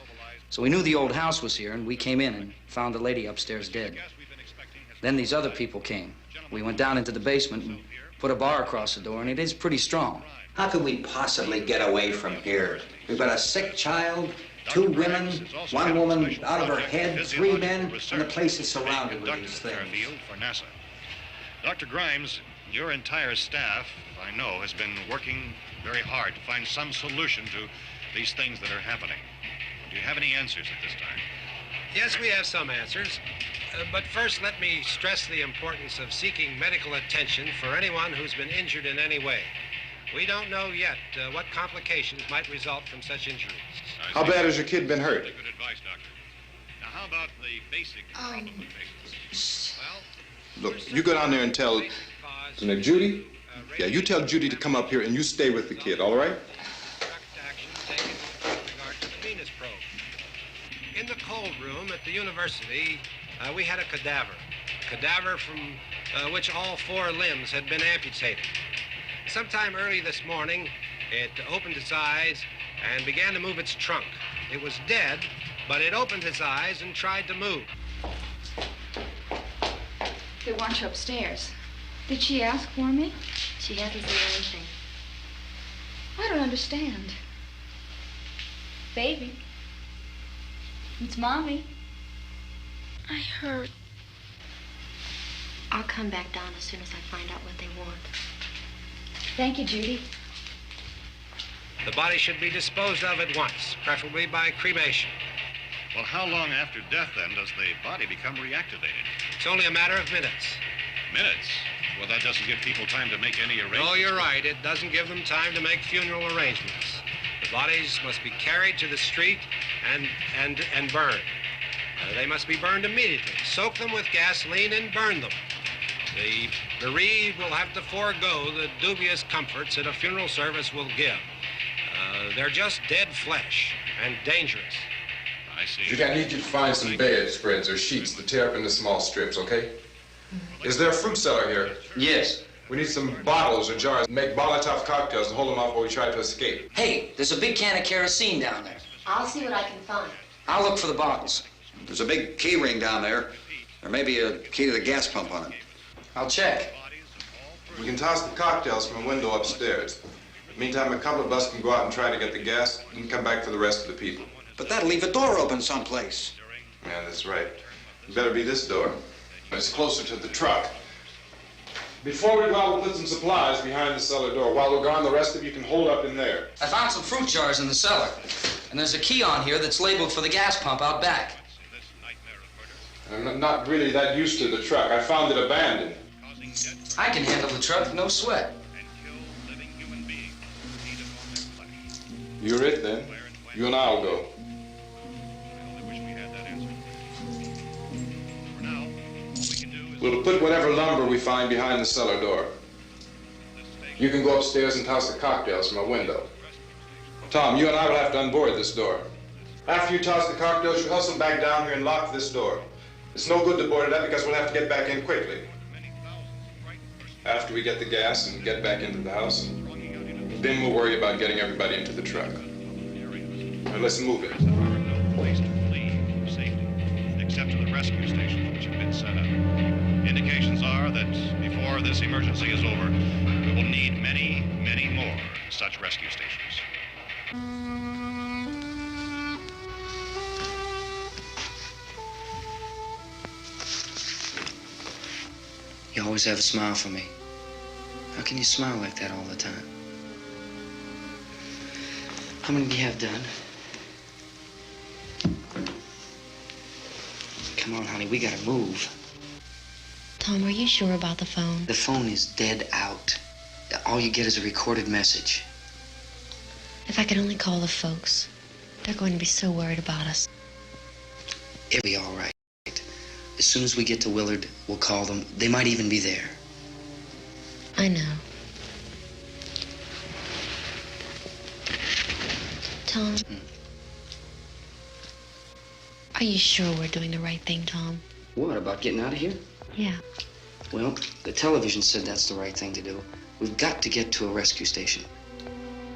So we knew the old house was here, and we came in and found the lady upstairs dead. Then these other people came. We went down into the basement and put a bar across the door, and it is pretty strong. How could we possibly get away from here? We've got a sick child, 2 women, 1 woman out of her head, 3 men, and the place is surrounded with these things. For NASA. Dr. Grimes, your entire staff, I know, has been working very hard to find some solution to these things that are happening. Do you have any answers at this time? Yes, we have some answers. But first, let me stress the importance of seeking medical attention for anyone who's been injured in any way. We don't know yet what complications might result from such injuries. How bad has your kid been hurt? Good advice, Doctor. Now, how about the basic problem with patients? Well, Look, you go down there and tell... Now, Judy? Yeah, you tell Judy to come up here and you stay with the kid, all right? In the cold room at the university, we had a cadaver from which all 4 limbs had been amputated. Sometime early this morning, it opened its eyes and began to move its trunk. It was dead, but it opened its eyes and tried to move. They want you upstairs. Did she ask for me? She hasn't said anything. I don't understand. Baby. It's Mommy. I heard. I'll come back down as soon as I find out what they want. Thank you, Judy. The body should be disposed of at once, preferably by cremation. well, how long after death, then, does the body become reactivated? It's only a matter of minutes. Minutes? Well, that doesn't give people time to make any arrangements. Oh, you're right. It doesn't give them time to make funeral arrangements. The bodies must be carried to the street and burned. They must be burned immediately. Soak them with gasoline and burn them. The bereaved will have to forego the dubious comforts that a funeral service will give. They're just dead flesh and dangerous. I see. Judy, I need you to find some bedspreads or sheets to tear up into small strips, okay? Is there a fruit cellar here? Yes. We need some bottles or jars to make Molotov cocktails and hold them off while we try to escape. Hey, there's a big can of kerosene down there. I'll see what I can find. I'll look for the bottles. There's a big key ring down there. There may be a key to the gas pump on it. I'll check. We can toss the cocktails from a window upstairs. Meantime, a couple of us can go out and try to get the gas and come back for the rest of the people. But that'll leave a door open someplace. Yeah, that's right. It better be this door. It's closer to the truck. Before we go out, we'll put some supplies behind the cellar door. While we're gone, the rest of you can hold up in there. I found some fruit jars in the cellar. And there's a key on here that's labeled for the gas pump out back. I'm not really that used to the truck. I found it abandoned. I can handle the truck, no sweat. You're it, then. You and I'll go. We'll put whatever lumber we find behind the cellar door. You can go upstairs and toss the cocktails from a window. Tom, you and I will have to unboard this door. After you toss the cocktails, you hustle back down here and lock this door. It's no good to board it up because we'll have to get back in quickly. After we get the gas and get back into the house, then we'll worry about getting everybody into the truck. Now let's move it. There are no place to flee for safety, except to the rescue stations which have been set up. Indications are that before this emergency is over, we will need many, many more such rescue stations. You always have a smile for me. How can you smile like that all the time? How many do you have done? Come on, honey, we gotta move. Tom, are you sure about the phone? The phone is dead out. All you get is a recorded message. If I could only call the folks. They're going to be so worried about us. It'll be all right. As soon as we get to Willard, we'll call them. They might even be there. I know. Tom, are you sure we're doing the right thing, Tom? What, about getting out of here? Yeah. Well, the television said that's the right thing to do. We've got to get to a rescue station.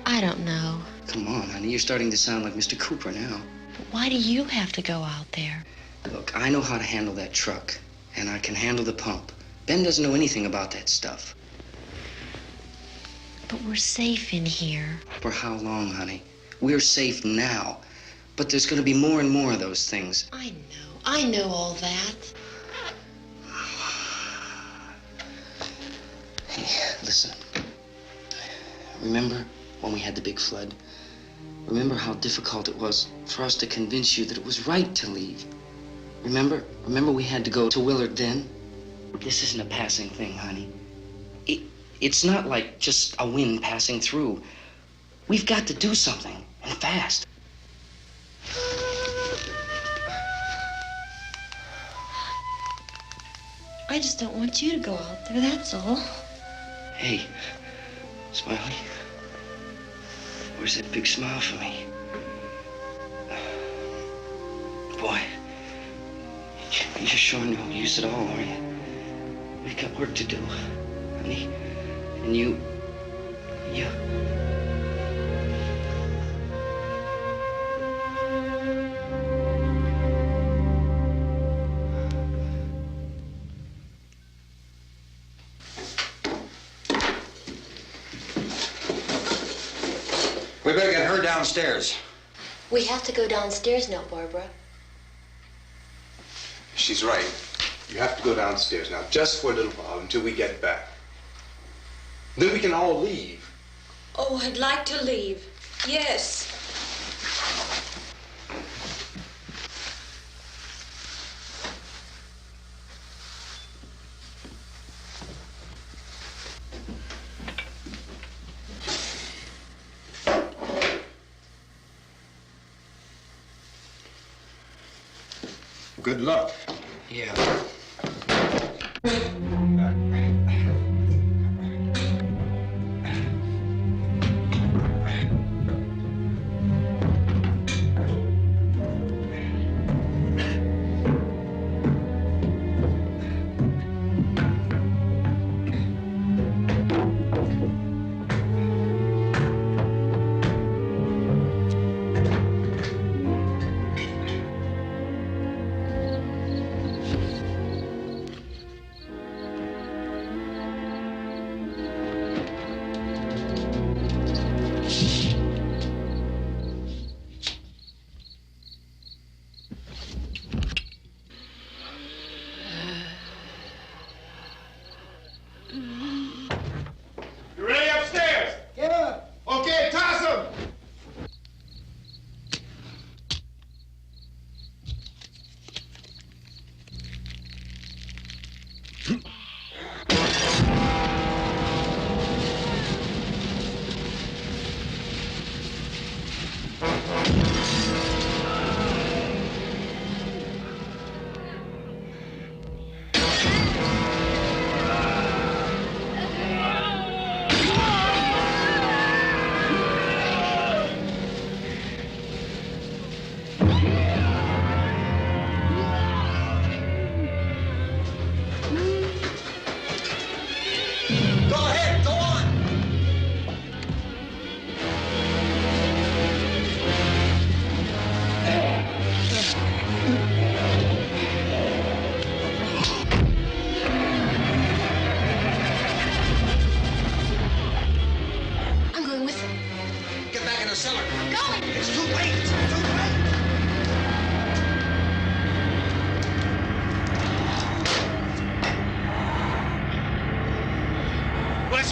I don't know. Come on, honey, you're starting to sound like Mr. Cooper now. But why do you have to go out there? Look, I know how to handle that truck, and I can handle the pump. Ben doesn't know anything about that stuff. But we're safe in here. For how long, honey? We're safe now, but there's going to be more and more of those things. I know all that. Hey, listen. Remember when we had the big flood? Remember how difficult it was for us to convince you that it was right to leave? Remember we had to go to Willard then? This isn't a passing thing, honey. It's not like just a wind passing through. We've got to do something, and fast. I just don't want you to go out there, that's all. Hey, Smiley. Where's that big smile for me? Boy, you're sure no use at all, are you? We've got work to do, honey. And you... We better get her downstairs. We have to go downstairs now, Barbara. She's right. You have to go downstairs now, just for a little while, until we get back. Then we can all leave. Oh, I'd like to leave. Yes. Good luck. Yeah. You ready upstairs? Yeah. Okay, toss him.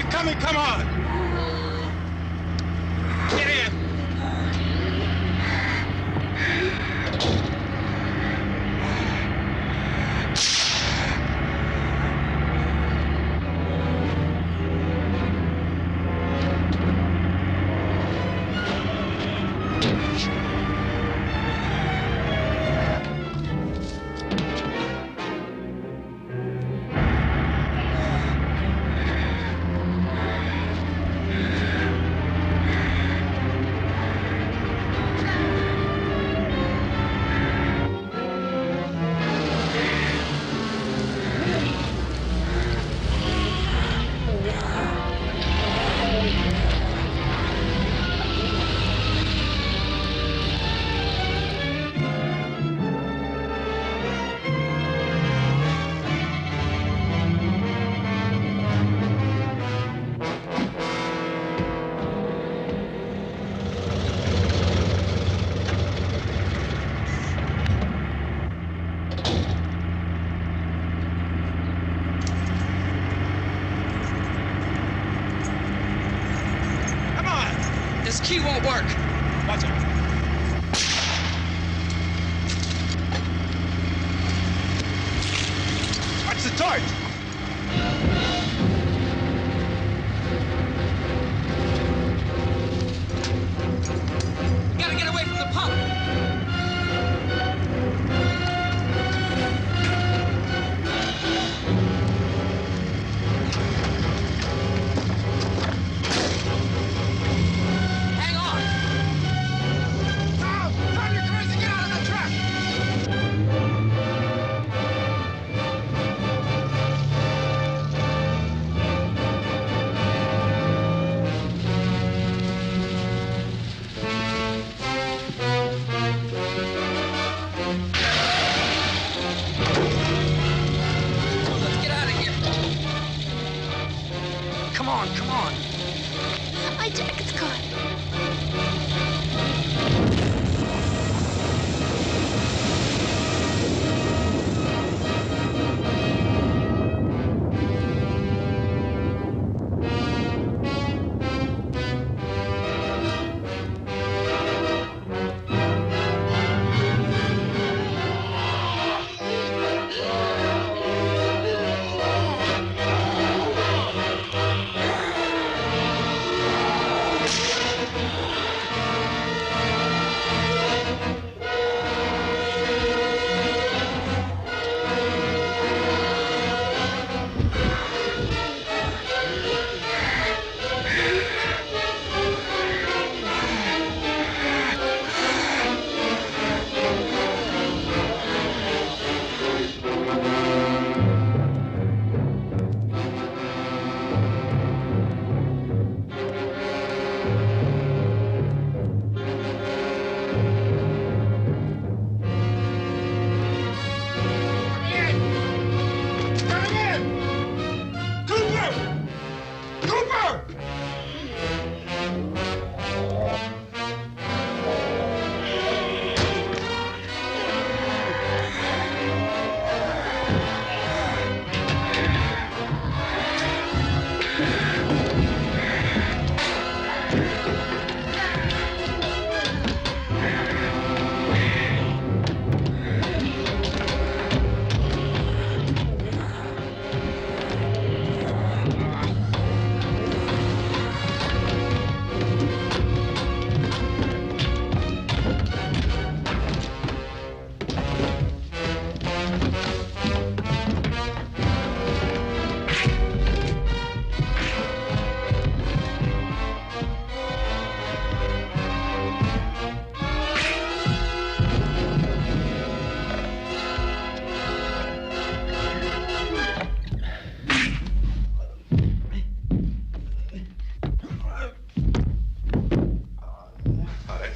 Coming, come on! Get in! This key won't work. Watch it. Watch the torch. We gotta get away from the pump. Hang on. Tom, turn your crazy, get out of the truck. Let's get out of here. Come on, come on. My jacket's caught.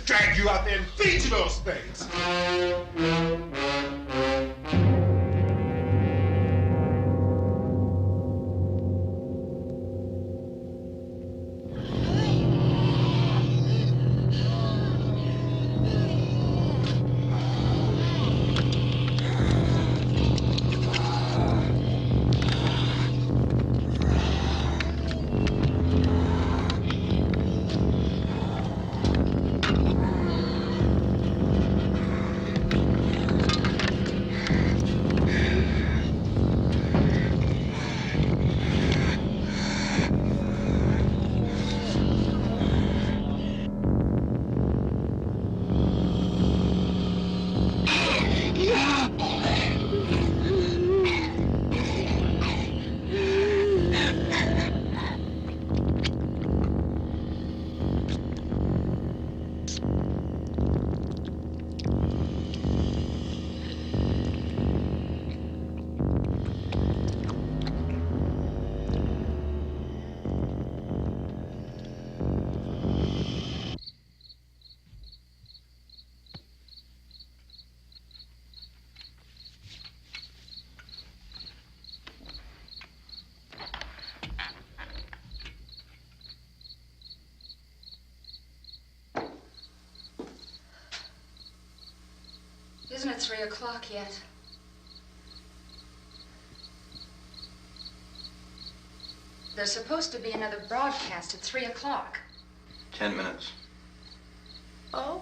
Drag you out there and feed you those things. Isn't it 3 o'clock yet? There's supposed to be another broadcast at 3 o'clock. 10 minutes. Oh,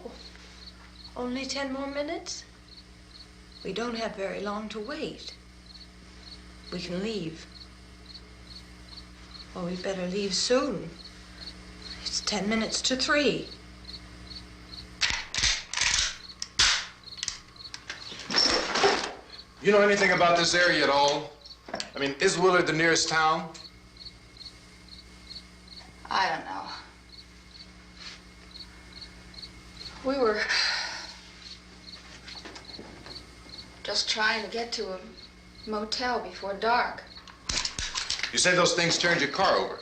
only 10 more minutes? We don't have very long to wait. We can leave. Well, we'd better leave soon. It's 10 minutes to 3. You know anything about this area at all? I mean, is Willard the nearest town? I don't know. We were just trying to get to a motel before dark. You say those things turned your car over.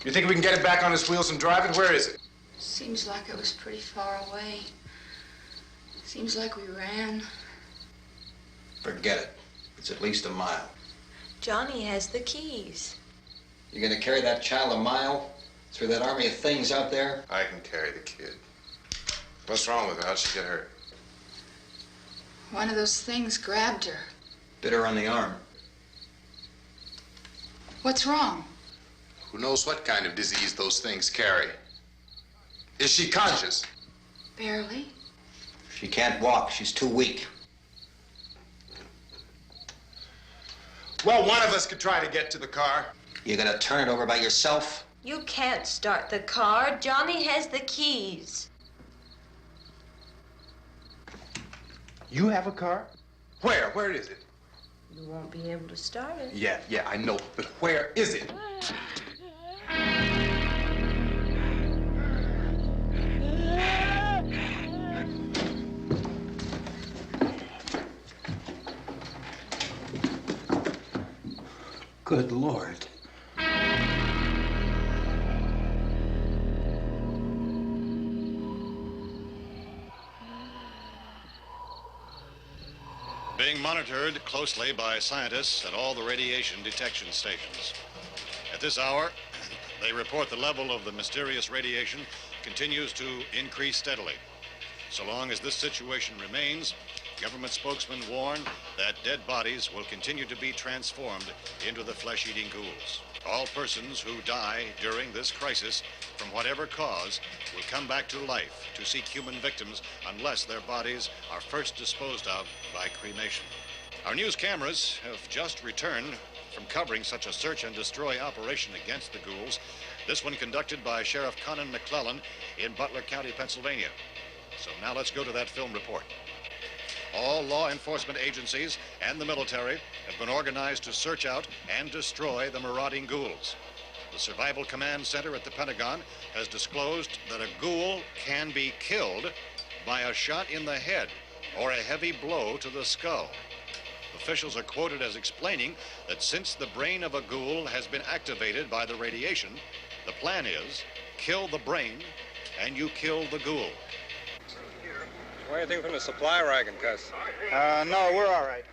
You think we can get it back on its wheels and drive it? Where is it? Seems like it was pretty far away. Seems like we ran. Forget it. It's at least a mile. Johnny has the keys. You're gonna carry that child a mile through that army of things out there? I can carry the kid. What's wrong with her? How'd she get hurt? One of those things grabbed her. Bit her on the arm. What's wrong? Who knows what kind of disease those things carry? Is she conscious? Barely. She can't walk. She's too weak. Well, one of us could try to get to the car. You gonna turn it over by yourself? You can't start the car. Johnny has the keys. You have a car? Where? Where is it? You won't be able to start it. Yeah, I know. But where is it? Good Lord. Being monitored closely by scientists at all the radiation detection stations. At this hour, they report the level of the mysterious radiation continues to increase steadily. So long as this situation remains, government spokesmen warn that dead bodies will continue to be transformed into the flesh-eating ghouls. All persons who die during this crisis, from whatever cause, will come back to life to seek human victims unless their bodies are first disposed of by cremation. Our news cameras have just returned from covering such a search and destroy operation against the ghouls, this one conducted by Sheriff Conan McClellan in Butler County, Pennsylvania. So now let's go to that film report. All law enforcement agencies and the military have been organized to search out and destroy the marauding ghouls. The Survival Command Center at the Pentagon has disclosed that a ghoul can be killed by a shot in the head or a heavy blow to the skull. Officials are quoted as explaining that since the brain of a ghoul has been activated by the radiation, the plan is kill the brain and you kill the ghoul. Anything from the supply wagon, Cuss? No, we're all right.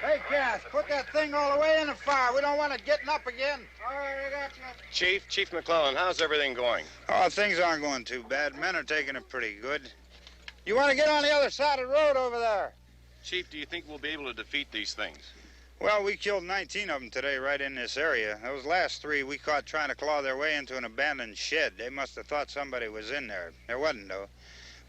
Hey, Cass, put that thing all the way in the fire. We don't want it getting up again. All right, I got you. Chief McClellan, how's everything going? Oh, things aren't going too bad. Men are taking it pretty good. You want to get on the other side of the road over there? Chief, do you think we'll be able to defeat these things? Well, we killed 19 of them today right in this area. Those last 3 we caught trying to claw their way into an abandoned shed. They must have thought somebody was in there. There wasn't, though.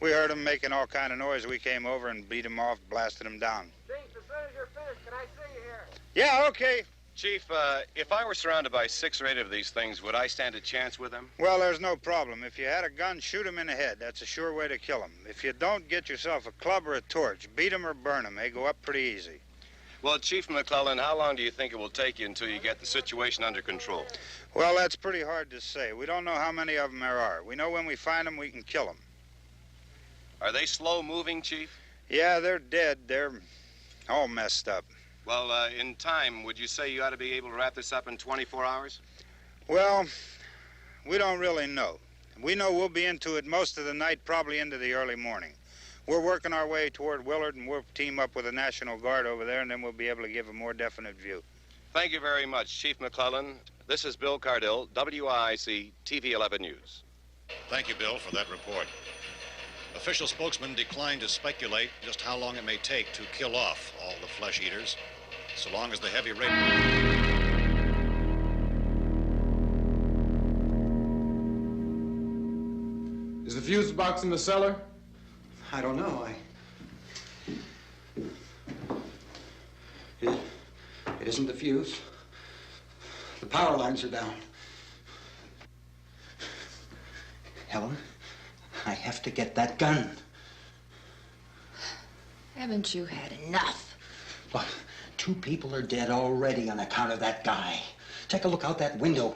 We heard them making all kind of noise. We came over and beat them off, blasted them down. Chief, as soon as you're finished, can I see you here? Yeah, okay. Chief, if I were surrounded by 6 or 8 of these things, would I stand a chance with them? Well, there's no problem. If you had a gun, shoot them in the head. That's a sure way to kill them. If you don't, get yourself a club or a torch. Beat them or burn them. They go up pretty easy. Well, Chief McClellan, how long do you think it will take you until you get the situation under control? Well, that's pretty hard to say. We don't know how many of them there are. We know when we find them, we can kill them. Are they slow-moving, Chief? Yeah, they're dead. They're all messed up. Well, in time, would you say you ought to be able to wrap this up in 24 hours? Well, we don't really know. We know we'll be into it most of the night, probably into the early morning. We're working our way toward Willard, and we'll team up with the National Guard over there, and then we'll be able to give a more definite view. Thank you very much, Chief McClellan. This is Bill Cardill, WIC TV 11 News. Thank you, Bill, for that report. Official spokesmen declined to speculate just how long it may take to kill off all the flesh eaters, so long as the heavy rain. Is the fuse box in the cellar? I don't know. It isn't the fuse. The power lines are down. Helen, I have to get that gun. Haven't you had enough? Look, 2 people are dead already on account of that guy. Take a look out that window.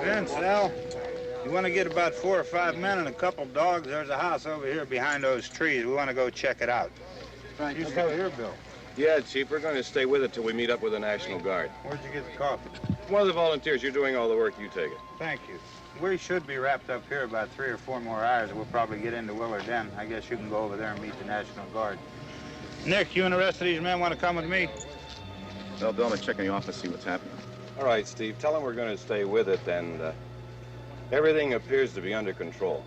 Vince, Al, you want to get about 4 or 5 men and a couple dogs? There's a house over here behind those trees. We want to go check it out. Right. You still here, Bill? Yeah, Chief, we're going to stay with it till we meet up with the National Guard. Where'd you get the coffee? One of the volunteers, you're doing all the work, you take it. Thank you. We should be wrapped up here about 3 or 4 more hours. We'll probably get into Willard then. I guess you can go over there and meet the National Guard. Nick, you and the rest of these men want to come with me? Well, Bill, I'm gonna check in the office, see what's happening. All right, Steve, tell them we're going to stay with it, and everything appears to be under control.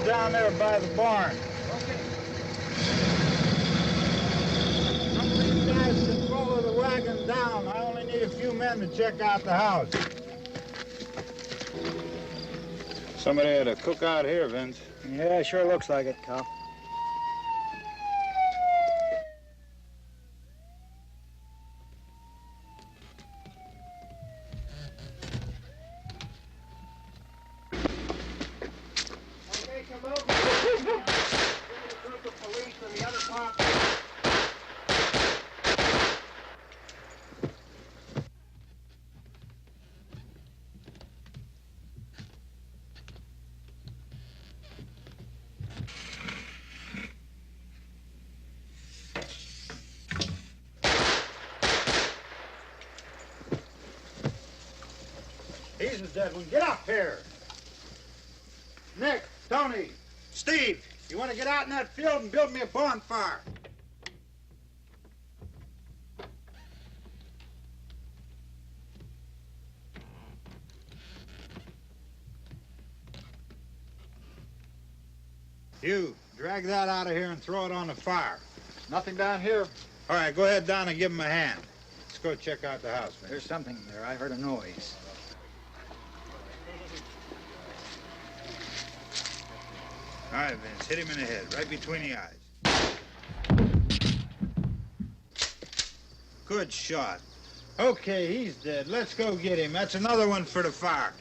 Down there by the barn. Okay. Some of these guys can follow the wagon down. I only need a few men to check out the house. Somebody had a cookout here, Vince. Yeah, sure looks like it, Cal. He's the dead one. Get up here. Nick, Tony, Steve, you want to get out in that field and build me a bonfire? You, drag that out of here and throw it on the fire. Nothing down here. All right, go ahead down and give him a hand. Let's go check out the house, man. There's something there. I heard a noise. All right, Vince, hit him in the head, right between the eyes. Good shot. Okay, he's dead. Let's go get him. That's another one for the fire.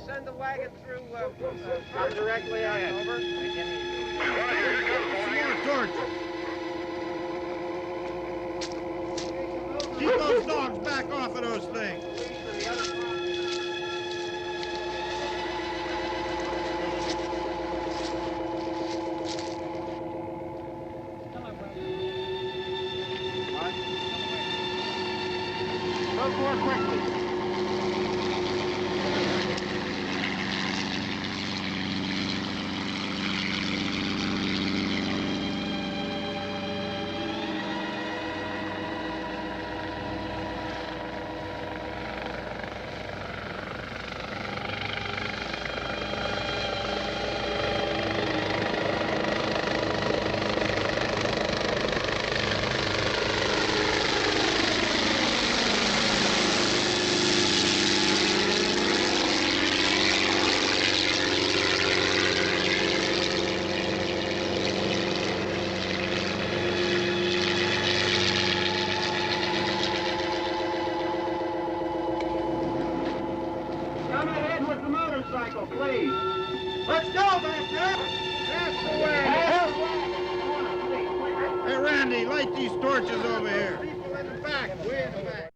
Send the wagon through directly out. Over. More torches. Keep those dogs back off of those things. Go more quickly. Please. Let's go back there. That's the way. Hey, Randy, light these torches over here. People in the back, way in the back.